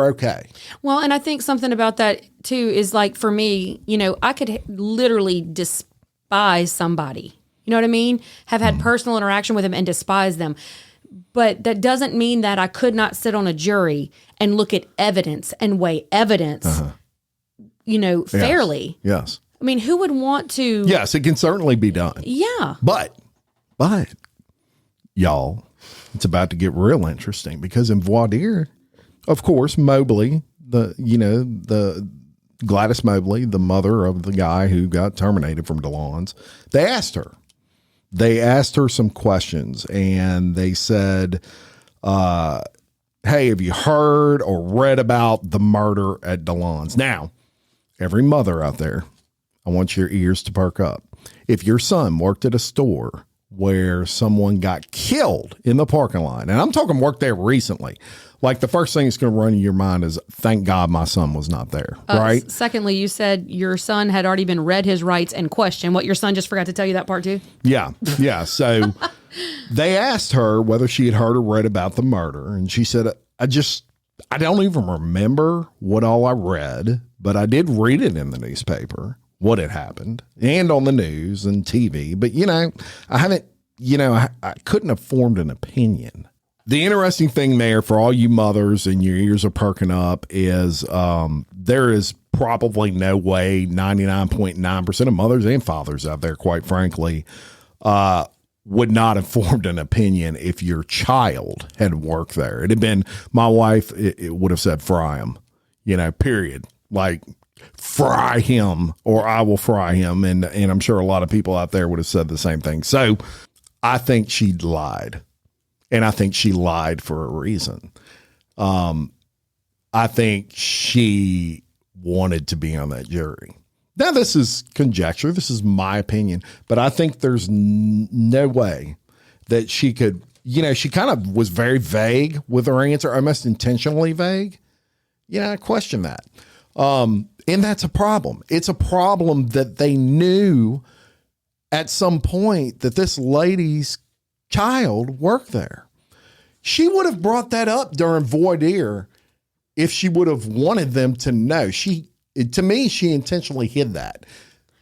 okay. Well, and I think something about that too is like, for me, I could literally despise somebody. You know what I mean? Have had personal interaction with them and despise them. But that doesn't mean that I could not sit on a jury and look at evidence and weigh evidence, fairly. Yes. I mean, who would want to? Yes, it can certainly be done. Yeah. But y'all, it's about to get real interesting, because in voir dire, of course, Mobley, the Gladys Mobley, the mother of the guy who got terminated from DeLon's, they asked her. They asked her some questions, and they said, hey, have you heard or read about the murder at DeLon's? Now, every mother out there, I want your ears to perk up. If your son worked at a store where someone got killed in the parking lot, and I'm talking worked there recently, like the first thing that's going to run in your mind is, thank God my son was not there, right? Secondly, you said your son had already been read his rights and questioned. What, your son just forgot to tell you that part too? Yeah. Yeah. So they asked her whether she had heard or read about the murder. And she said, I don't even remember what all I read, but I did read it in the newspaper, what had happened, and on the news and TV. But, I haven't, I couldn't have formed an opinion. The interesting thing there for all you mothers and your ears are perking up is there is probably no way 99.9% of mothers and fathers out there, quite frankly, would not have formed an opinion if your child had worked there. It had been my wife, it would have said fry him, period. Like fry him or I will fry him. And I'm sure a lot of people out there would have said the same thing. So I think she lied. And I think she lied for a reason. I think she wanted to be on that jury. Now, this is conjecture. This is my opinion. But I think there's no way that she could, she kind of was very vague with her answer, almost intentionally vague. I question that. And that's a problem. It's a problem that they knew at some point that this lady's child worked there. She would have brought that up during voir dire if she would have wanted them to know. To me, she intentionally hid that.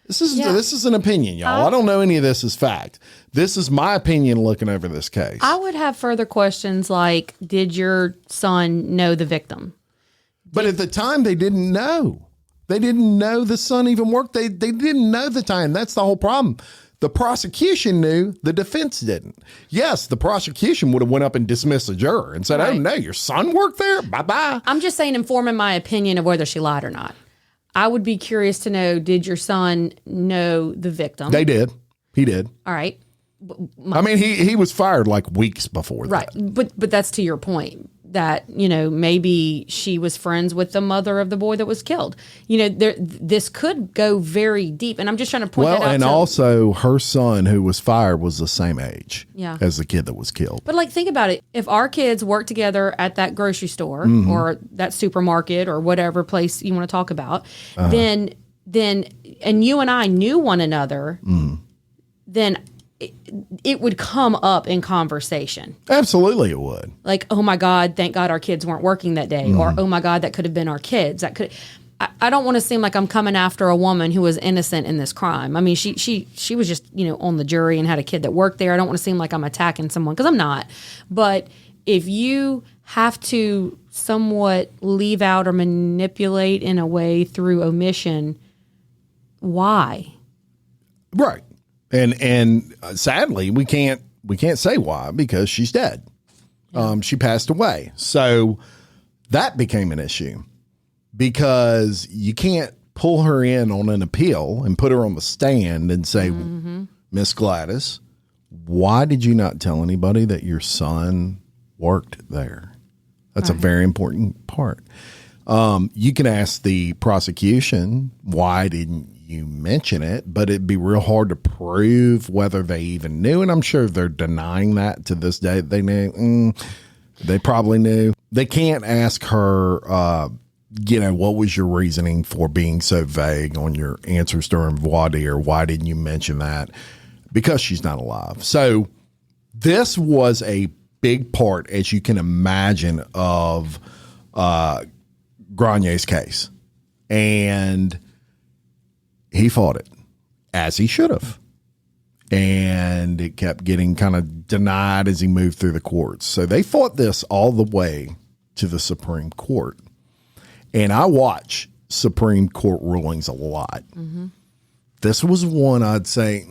This is an opinion, y'all. I don't know any of this is fact. This is my opinion looking over this case. I would have further questions like, did your son know the victim? But at the time, they didn't know. They didn't know the son even worked. They didn't know the time. That's the whole problem. The prosecution knew, the defense didn't. Yes, the prosecution would have went up and dismissed a juror and said, right. Oh, no, your son worked there? Bye-bye. I'm just saying, informing my opinion of whether she lied or not. I would be curious to know, did your son know the victim? They did. He did. All right. He was fired like weeks before that. Right. But that's to your point. That, maybe she was friends with the mother of the boy that was killed. This could go very deep. And I'm just trying to point that out. And also her son who was fired was the same age as the kid that was killed. But think about it. If our kids work together at that grocery store or that supermarket or whatever place you want to talk about, then and you and I knew one another, then it would come up in conversation. Absolutely it would. Like, oh my God, thank God our kids weren't working that day. Or, oh my God, that could have been our kids. I don't want to seem like I'm coming after a woman who was innocent in this crime. I mean, she was just, on the jury and had a kid that worked there. I don't want to seem like I'm attacking someone because I'm not. But if you have to somewhat leave out or manipulate in a way through omission, why? Right. And sadly, we can't say why because she's dead. She passed away. So that became an issue because you can't pull her in on an appeal and put her on the stand and say, Miss Gladys, why did you not tell anybody that your son worked there? That's a very important part. You can ask the prosecution, why didn't you mention it? But it'd be real hard to prove whether they even knew. And I'm sure they're denying that to this day. They knew. They probably knew. They can't ask her, what was your reasoning for being so vague on your answers during voir dire? Why didn't you mention that? Because she's not alive. So this was a big part, as you can imagine, of Granier's case. And he fought it, as he should have. And it kept getting kind of denied as he moved through the courts. So they fought this all the way to the Supreme Court. And I watch Supreme Court rulings a lot. This was one I'd say,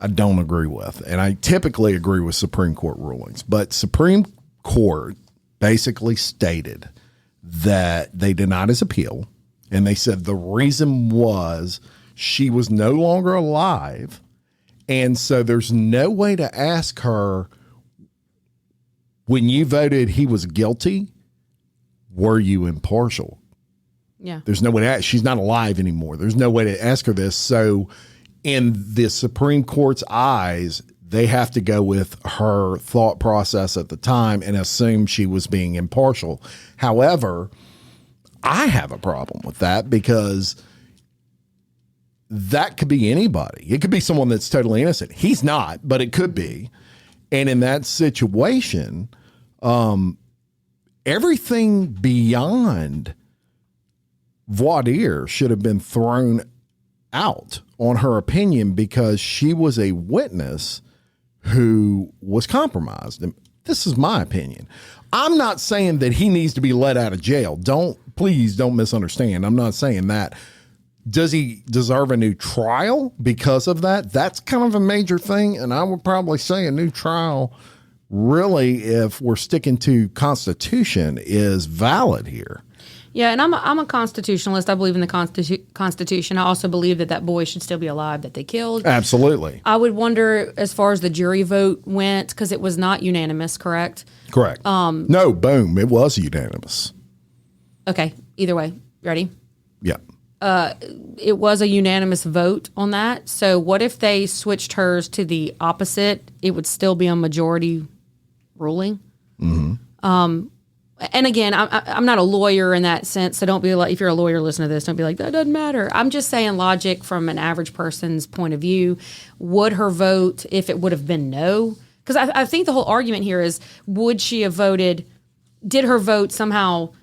I don't agree with. And I typically agree with Supreme Court rulings. But Supreme Court basically stated that they denied his appeal And they said the reason was she was no longer alive. And so there's no way to ask her, when you voted he was guilty, were you impartial? Yeah. There's no way to ask. She's not alive anymore. There's no way to ask her this. So in the Supreme Court's eyes, they have to go with her thought process at the time and assume she was being impartial. However, I have a problem with that because that could be anybody. It could be someone that's totally innocent. He's not, but it could be. And in that situation, everything beyond voir dire should have been thrown out on her opinion because she was a witness who was compromised. And this is my opinion. I'm not saying that he needs to be let out of jail. Please don't misunderstand. I'm not saying that. Does he deserve a new trial because of that? That's kind of a major thing. And I would probably say a new trial, really, if we're sticking to Constitution, is valid here. Yeah, and I'm a constitutionalist. I believe in the Constitution. I also believe that boy should still be alive that they killed. Absolutely. I would wonder as far as the jury vote went, because it was not unanimous, correct? Correct. No, boom. It was unanimous. Okay, either way. Ready? Yeah. It was a unanimous vote on that. So what if they switched hers to the opposite? It would still be a majority ruling. Mm-hmm. And again, I'm not a lawyer in that sense, so don't be like, if you're a lawyer, listen to this, don't be like, that doesn't matter. I'm just saying logic from an average person's point of view. Would her vote, if it would have been no? Because I think the whole argument here is, would she have voted, did her vote somehow,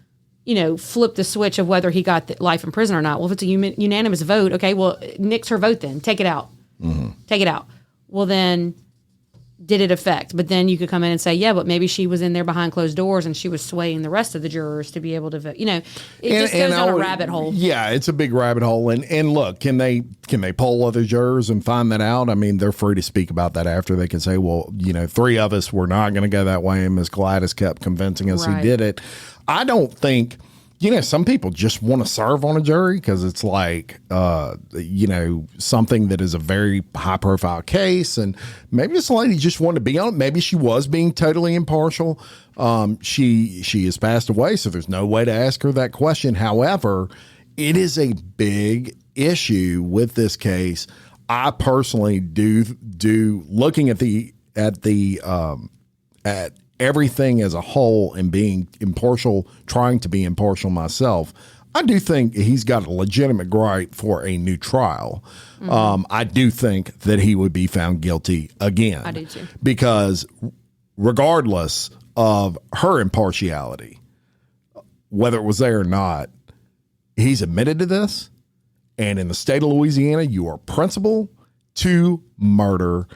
flip the switch of whether he got the life in prison or not? Well, if it's a unanimous vote, okay, well, nix her vote then. Take it out. Mm-hmm. Take it out. Well, then did it affect? But then you could come in and say, yeah, but maybe she was in there behind closed doors and she was swaying the rest of the jurors to be able to vote. It just goes down a rabbit hole. Yeah, it's a big rabbit hole. And look, can they poll other jurors and find that out? I mean, they're free to speak about that after. They can say, well, 3 of us were not going to go that way, and Ms. Gladys kept convincing us he did it. I don't think. Some people just want to serve on a jury because it's like, something that is a very high profile case. And maybe this lady just wanted to be on it. Maybe she was being totally impartial. She has passed away, so there's no way to ask her that question. However, it is a big issue with this case. I personally do looking at everything as a whole and being impartial, trying to be impartial myself, I do think he's got a legitimate right for a new trial. Mm-hmm. I do think that he would be found guilty again. I do too. Because regardless of her impartiality, whether it was there or not, he's admitted to this. And in the state of Louisiana, you are principal to murder.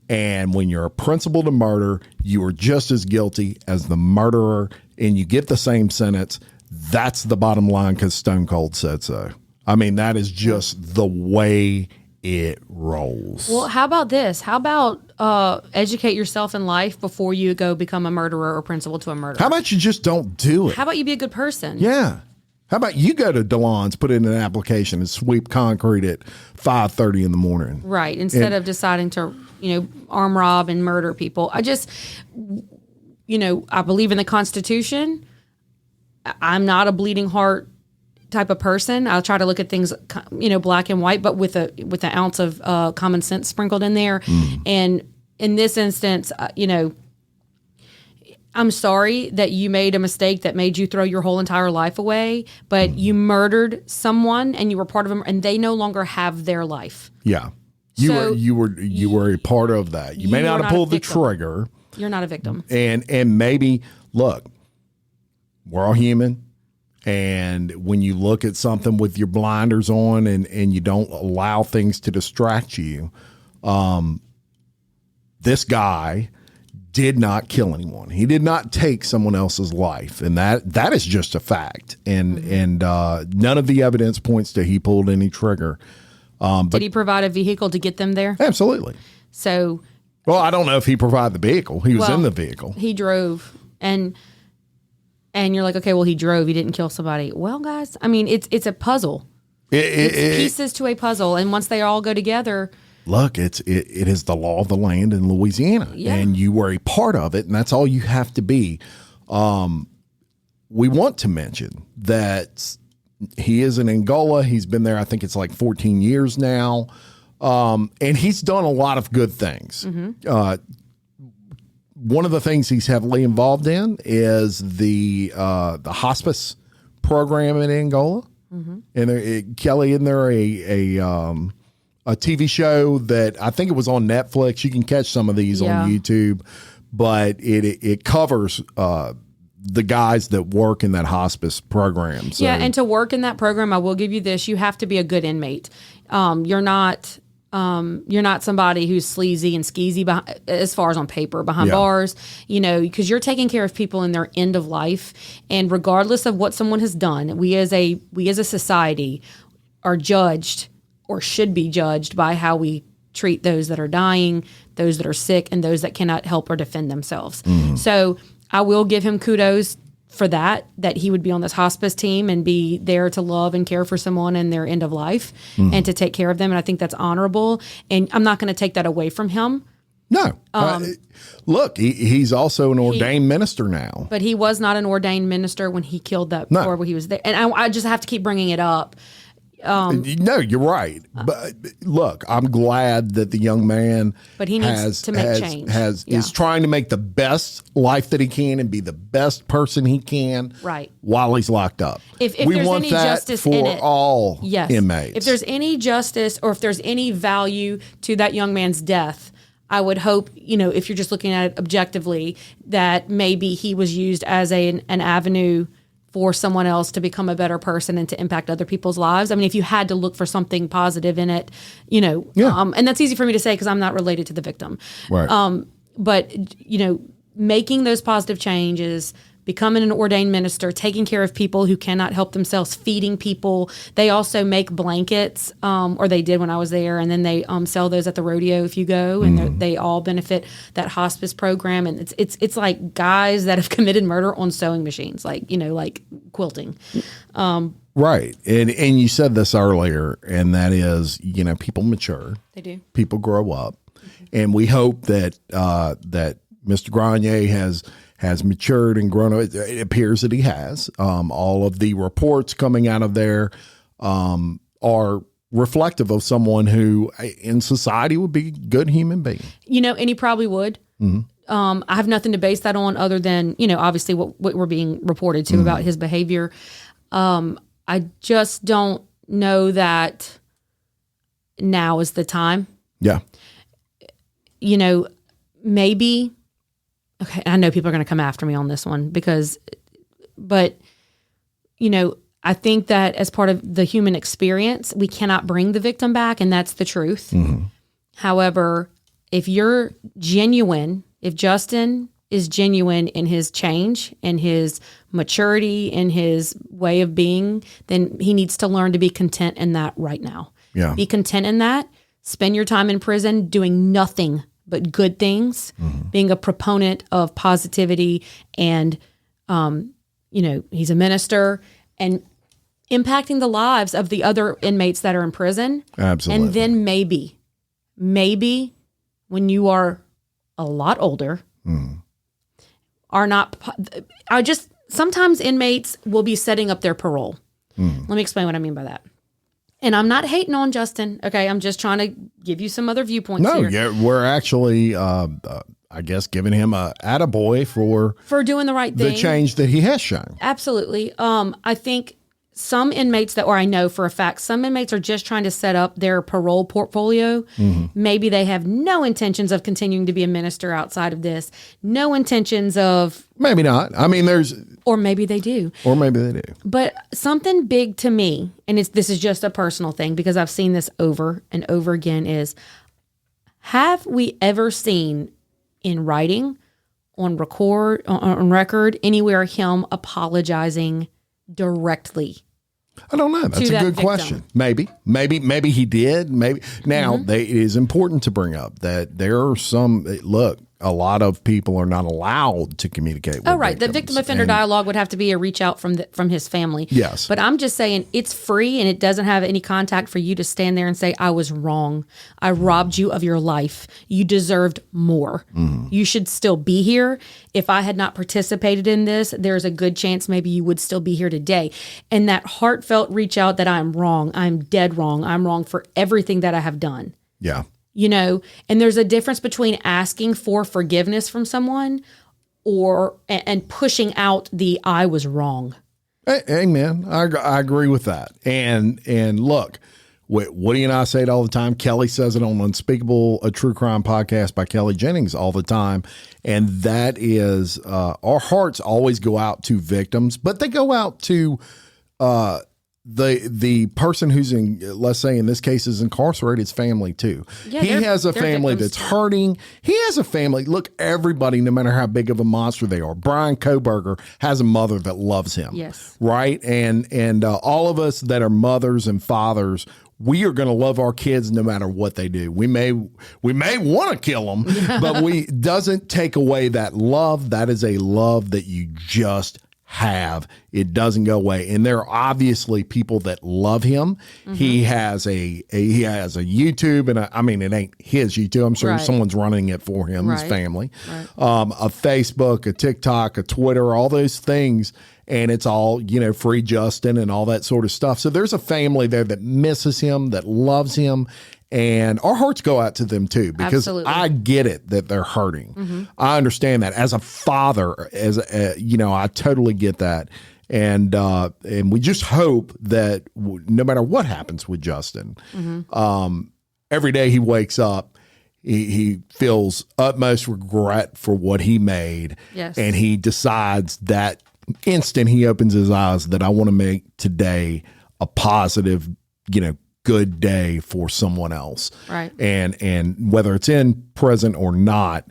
And when you're a principal to murder, you are just as guilty as the murderer, and you get the same sentence. That's the bottom line because Stone Cold said so. I mean, that is just the way it rolls. Well, how about this? How about educate yourself in life before you go become a murderer or principal to a murderer? How about you just don't do it? How about you be a good person? Yeah. How about you go to DeLon's, put in an application, and sweep concrete at 5:30 in the morning? Right. Instead of deciding to, arm rob and murder people. I believe in the Constitution. I'm not a bleeding heart type of person. I'll try to look at things, black and white, but with an ounce of common sense sprinkled in there. Mm. And in this instance, I'm sorry that you made a mistake that made you throw your whole entire life away, but you murdered someone and you were part of them, and they no longer have their life. Yeah. You were a part of that. You may not have pulled the trigger. You're not a victim. And maybe, look, we're all human. And when you look at something with your blinders on and you don't allow things to distract you, this guy did not kill anyone. He did not take someone else's life. And that is just a fact. And none of the evidence points to he pulled any trigger. Did he provide a vehicle to get them there? Absolutely. So, well, I don't know if he provided the vehicle. He was in the vehicle. He drove, and And you're like, okay, well, he drove. He didn't kill somebody. Well, guys, I mean, it's a puzzle. It's pieces to a puzzle. And once they all go together. Look, it is the law of the land in Louisiana. Yeah. And you were a part of it. And that's all you have to be. We want to mention that he is in Angola. He's been there, I think it's like 14 years now. And he's done a lot of good things. Mm-hmm. One of the things he's heavily involved in is the hospice program in Angola. Mm-hmm. And Kelly, isn't there a TV show that I think it was on Netflix? You can catch some of these on YouTube, but it covers the guys that work in that hospice program. So. Yeah, and to work in that program, I will give you this: you have to be a good inmate. You're not somebody who's sleazy and skeezy as far as on paper behind bars, because you're taking care of people in their end of life. And regardless of what someone has done, we as a society are judged or should be judged by how we treat those that are dying, those that are sick, and those that cannot help or defend themselves. Mm. So I will give him kudos for that he would be on this hospice team and be there to love and care for someone in their end of life and to take care of them. And I think that's honorable. And I'm not going to take that away from him. No. Look, he's also an ordained minister now. But he was not an ordained minister when he killed that poor when he was there. And I just have to keep bringing it up. No, you're right. But look, I'm glad that the young man needs to make change. Is trying to make the best life that he can and be the best person he can while he's locked up. If we there's want any that justice for in it, all inmates. If there's any justice or if there's any value to that young man's death, I would hope, if you're just looking at it objectively, that maybe he was used as an avenue for someone else to become a better person and to impact other people's lives. I mean, if you had to look for something positive in it, and that's easy for me to say because I'm not related to the victim. Right. But, making those positive changes, becoming an ordained minister, taking care of people who cannot help themselves, feeding people. They also make blankets, or they did when I was there, and then they sell those at the rodeo if you go, and they all benefit that hospice program. And it's like guys that have committed murder on sewing machines, like quilting. Right. And you said this earlier, and that is, people mature. They do. People grow up. Mm-hmm. And we hope that that Mr. Granier has matured and grown up. It appears that he has. All of the reports coming out of there are reflective of someone who in society would be a good human being. And he probably would. Mm-hmm. I have nothing to base that on other than, obviously what we're being reported to about his behavior. I just don't know that now is the time. Yeah. Maybe. Okay, I know people are going to come after me on this one but I think that as part of the human experience, we cannot bring the victim back, and that's the truth. Mm-hmm. However, if you're genuine, if Justin is genuine in his change and his maturity and his way of being, then he needs to learn to be content in that right now. Yeah. Be content in that. Spend your time in prison doing nothing but good things, being a proponent of positivity, and, he's a minister and impacting the lives of the other inmates that are in prison. Absolutely. And then maybe when you are a lot older, sometimes inmates will be setting up their parole. Let me explain what I mean by that. And I'm not hating on Justin. Okay. I'm just trying to give you some other viewpoints here. Yeah, we're actually, I guess, giving him a attaboy for doing the right thing. The change that he has shown. Absolutely. I think some inmates I know for a fact, some inmates are just trying to set up their parole portfolio. Mm-hmm. Maybe they have no intentions of continuing to be a minister outside of this. No intentions of. Maybe not. I mean, or maybe they do. But something big to me, and this is just a personal thing because I've seen this over and over again, is have we ever seen in writing, on record, anywhere him apologizing directly? I don't know. That's a good question. Maybe he did. Maybe now it is important to bring up that there are some. Look, a lot of people are not allowed to communicate with right. The victim offender dialogue would have to be a reach out from his family. Yes. But I'm just saying it's free and it doesn't have any contact for you to stand there and say, I was wrong. I robbed you of your life. You deserved more. You should still be here. If I had not participated in this, there's a good chance maybe you would still be here today. And that heartfelt reach out that I'm wrong. I'm dead wrong. I'm wrong for everything that I have done. Yeah. You know, and there's a difference between asking for forgiveness from someone and pushing out the I was wrong. Amen. I agree with that. And look, Woody and I say it all the time. Kelly says it on Unspeakable, a true crime podcast by Kelly Jennings all the time. And that is, our hearts always go out to victims, but they go out to, the person who's in, let's say in this case, is incarcerated, his family too. Yeah, he has a family that's hurting. He has a family. Look, everybody, no matter how big of a monster they are, Brian Koberger has a mother that loves him. Yes. Right. And all of us that are mothers and fathers, we are going to love our kids no matter what they do. We may want to kill them, but doesn't take away that love. That is a love that you just have. It doesn't go away. And there are obviously people that love him. He has a YouTube, and I mean, it ain't his YouTube. I'm sure someone's running it for him, his family. A Facebook, a TikTok, a Twitter, all those things. And it's all, free Justin and all that sort of stuff. So there's a family there that misses him, that loves him. And our hearts go out to them too, because I get it that they're hurting. I understand that as a father, I totally get that. And we just hope that no matter what happens with Justin, every day he wakes up, he feels utmost regret for what he made. Yes. And he decides that instant he opens his eyes that I want to make today a positive, good day for someone else. Right. And whether it's in prison or not,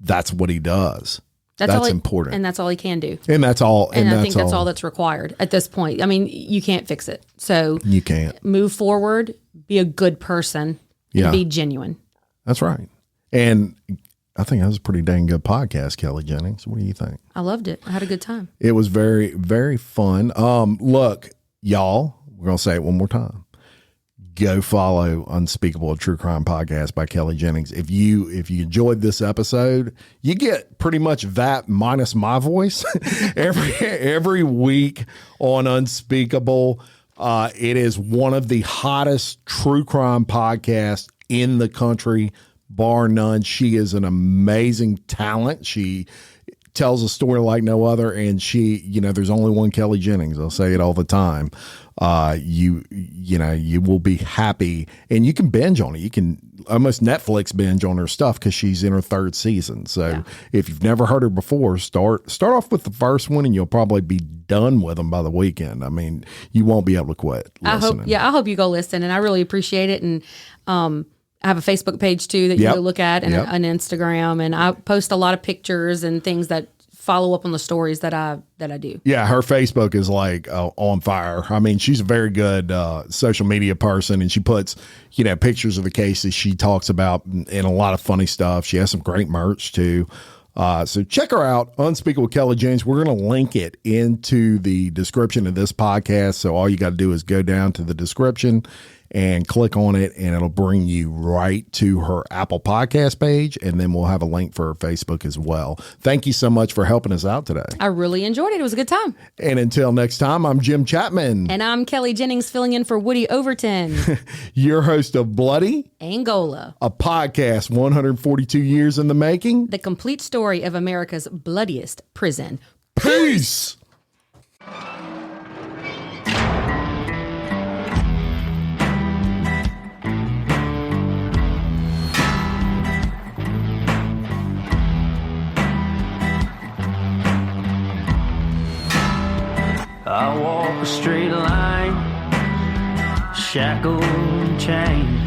that's what he does. That's important. And that's all he can do. And that's all. And I think that's all that's required at this point. I mean, you can't fix it. So you can't. Move forward, be a good person, and be genuine. That's right. And I think that was a pretty dang good podcast, Kelly Jennings. What do you think? I loved it. I had a good time. It was very, very fun. Look, y'all, we're going to say it one more time. Go follow Unspeakable, a true crime podcast by Kelly Jennings. If you enjoyed this episode, you get pretty much that minus my voice every week on Unspeakable. It is one of the hottest true crime podcasts in the country, bar none. She is an amazing talent. She tells a story like no other, and there's only one Kelly Jennings. I'll say it all the time. You will be happy, and you can binge on it. You can almost Netflix binge on her stuff because she's in her third season. So if you've never heard her before, start off with the first one, and you'll probably be done with them by the weekend. I mean, you won't be able to quit listening. I hope you go listen, and I really appreciate it. And I have a Facebook page too that you go look at, and an Instagram, and I post a lot of pictures and things that follow up on the stories that I do. Yeah, her Facebook is like on fire. I mean, she's a very good social media person, and she puts pictures of the cases she talks about and a lot of funny stuff. She has some great merch too. So check her out, Unspeakable Kelly Jennings. We're going to link it into the description of this podcast. So all you got to do is go down to the description and click on it, and it'll bring you right to her Apple Podcast page, and then we'll have a link for her Facebook as well. Thank you so much for helping us out today. I really enjoyed it. It was a good time. And until next time, I'm Jim Chapman. And I'm Kelly Jennings, filling in for Woody Overton. Your host of Bloody Angola, a podcast 142 years in the making. The complete story of America's bloodiest prison. Peace! I walk a straight line, shackled and chained.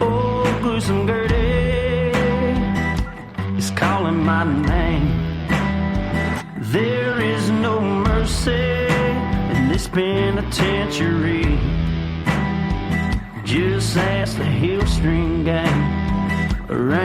Oh, gruesome Gertie is calling my name. There is no mercy in this penitentiary. Just ask the Hill String Gang around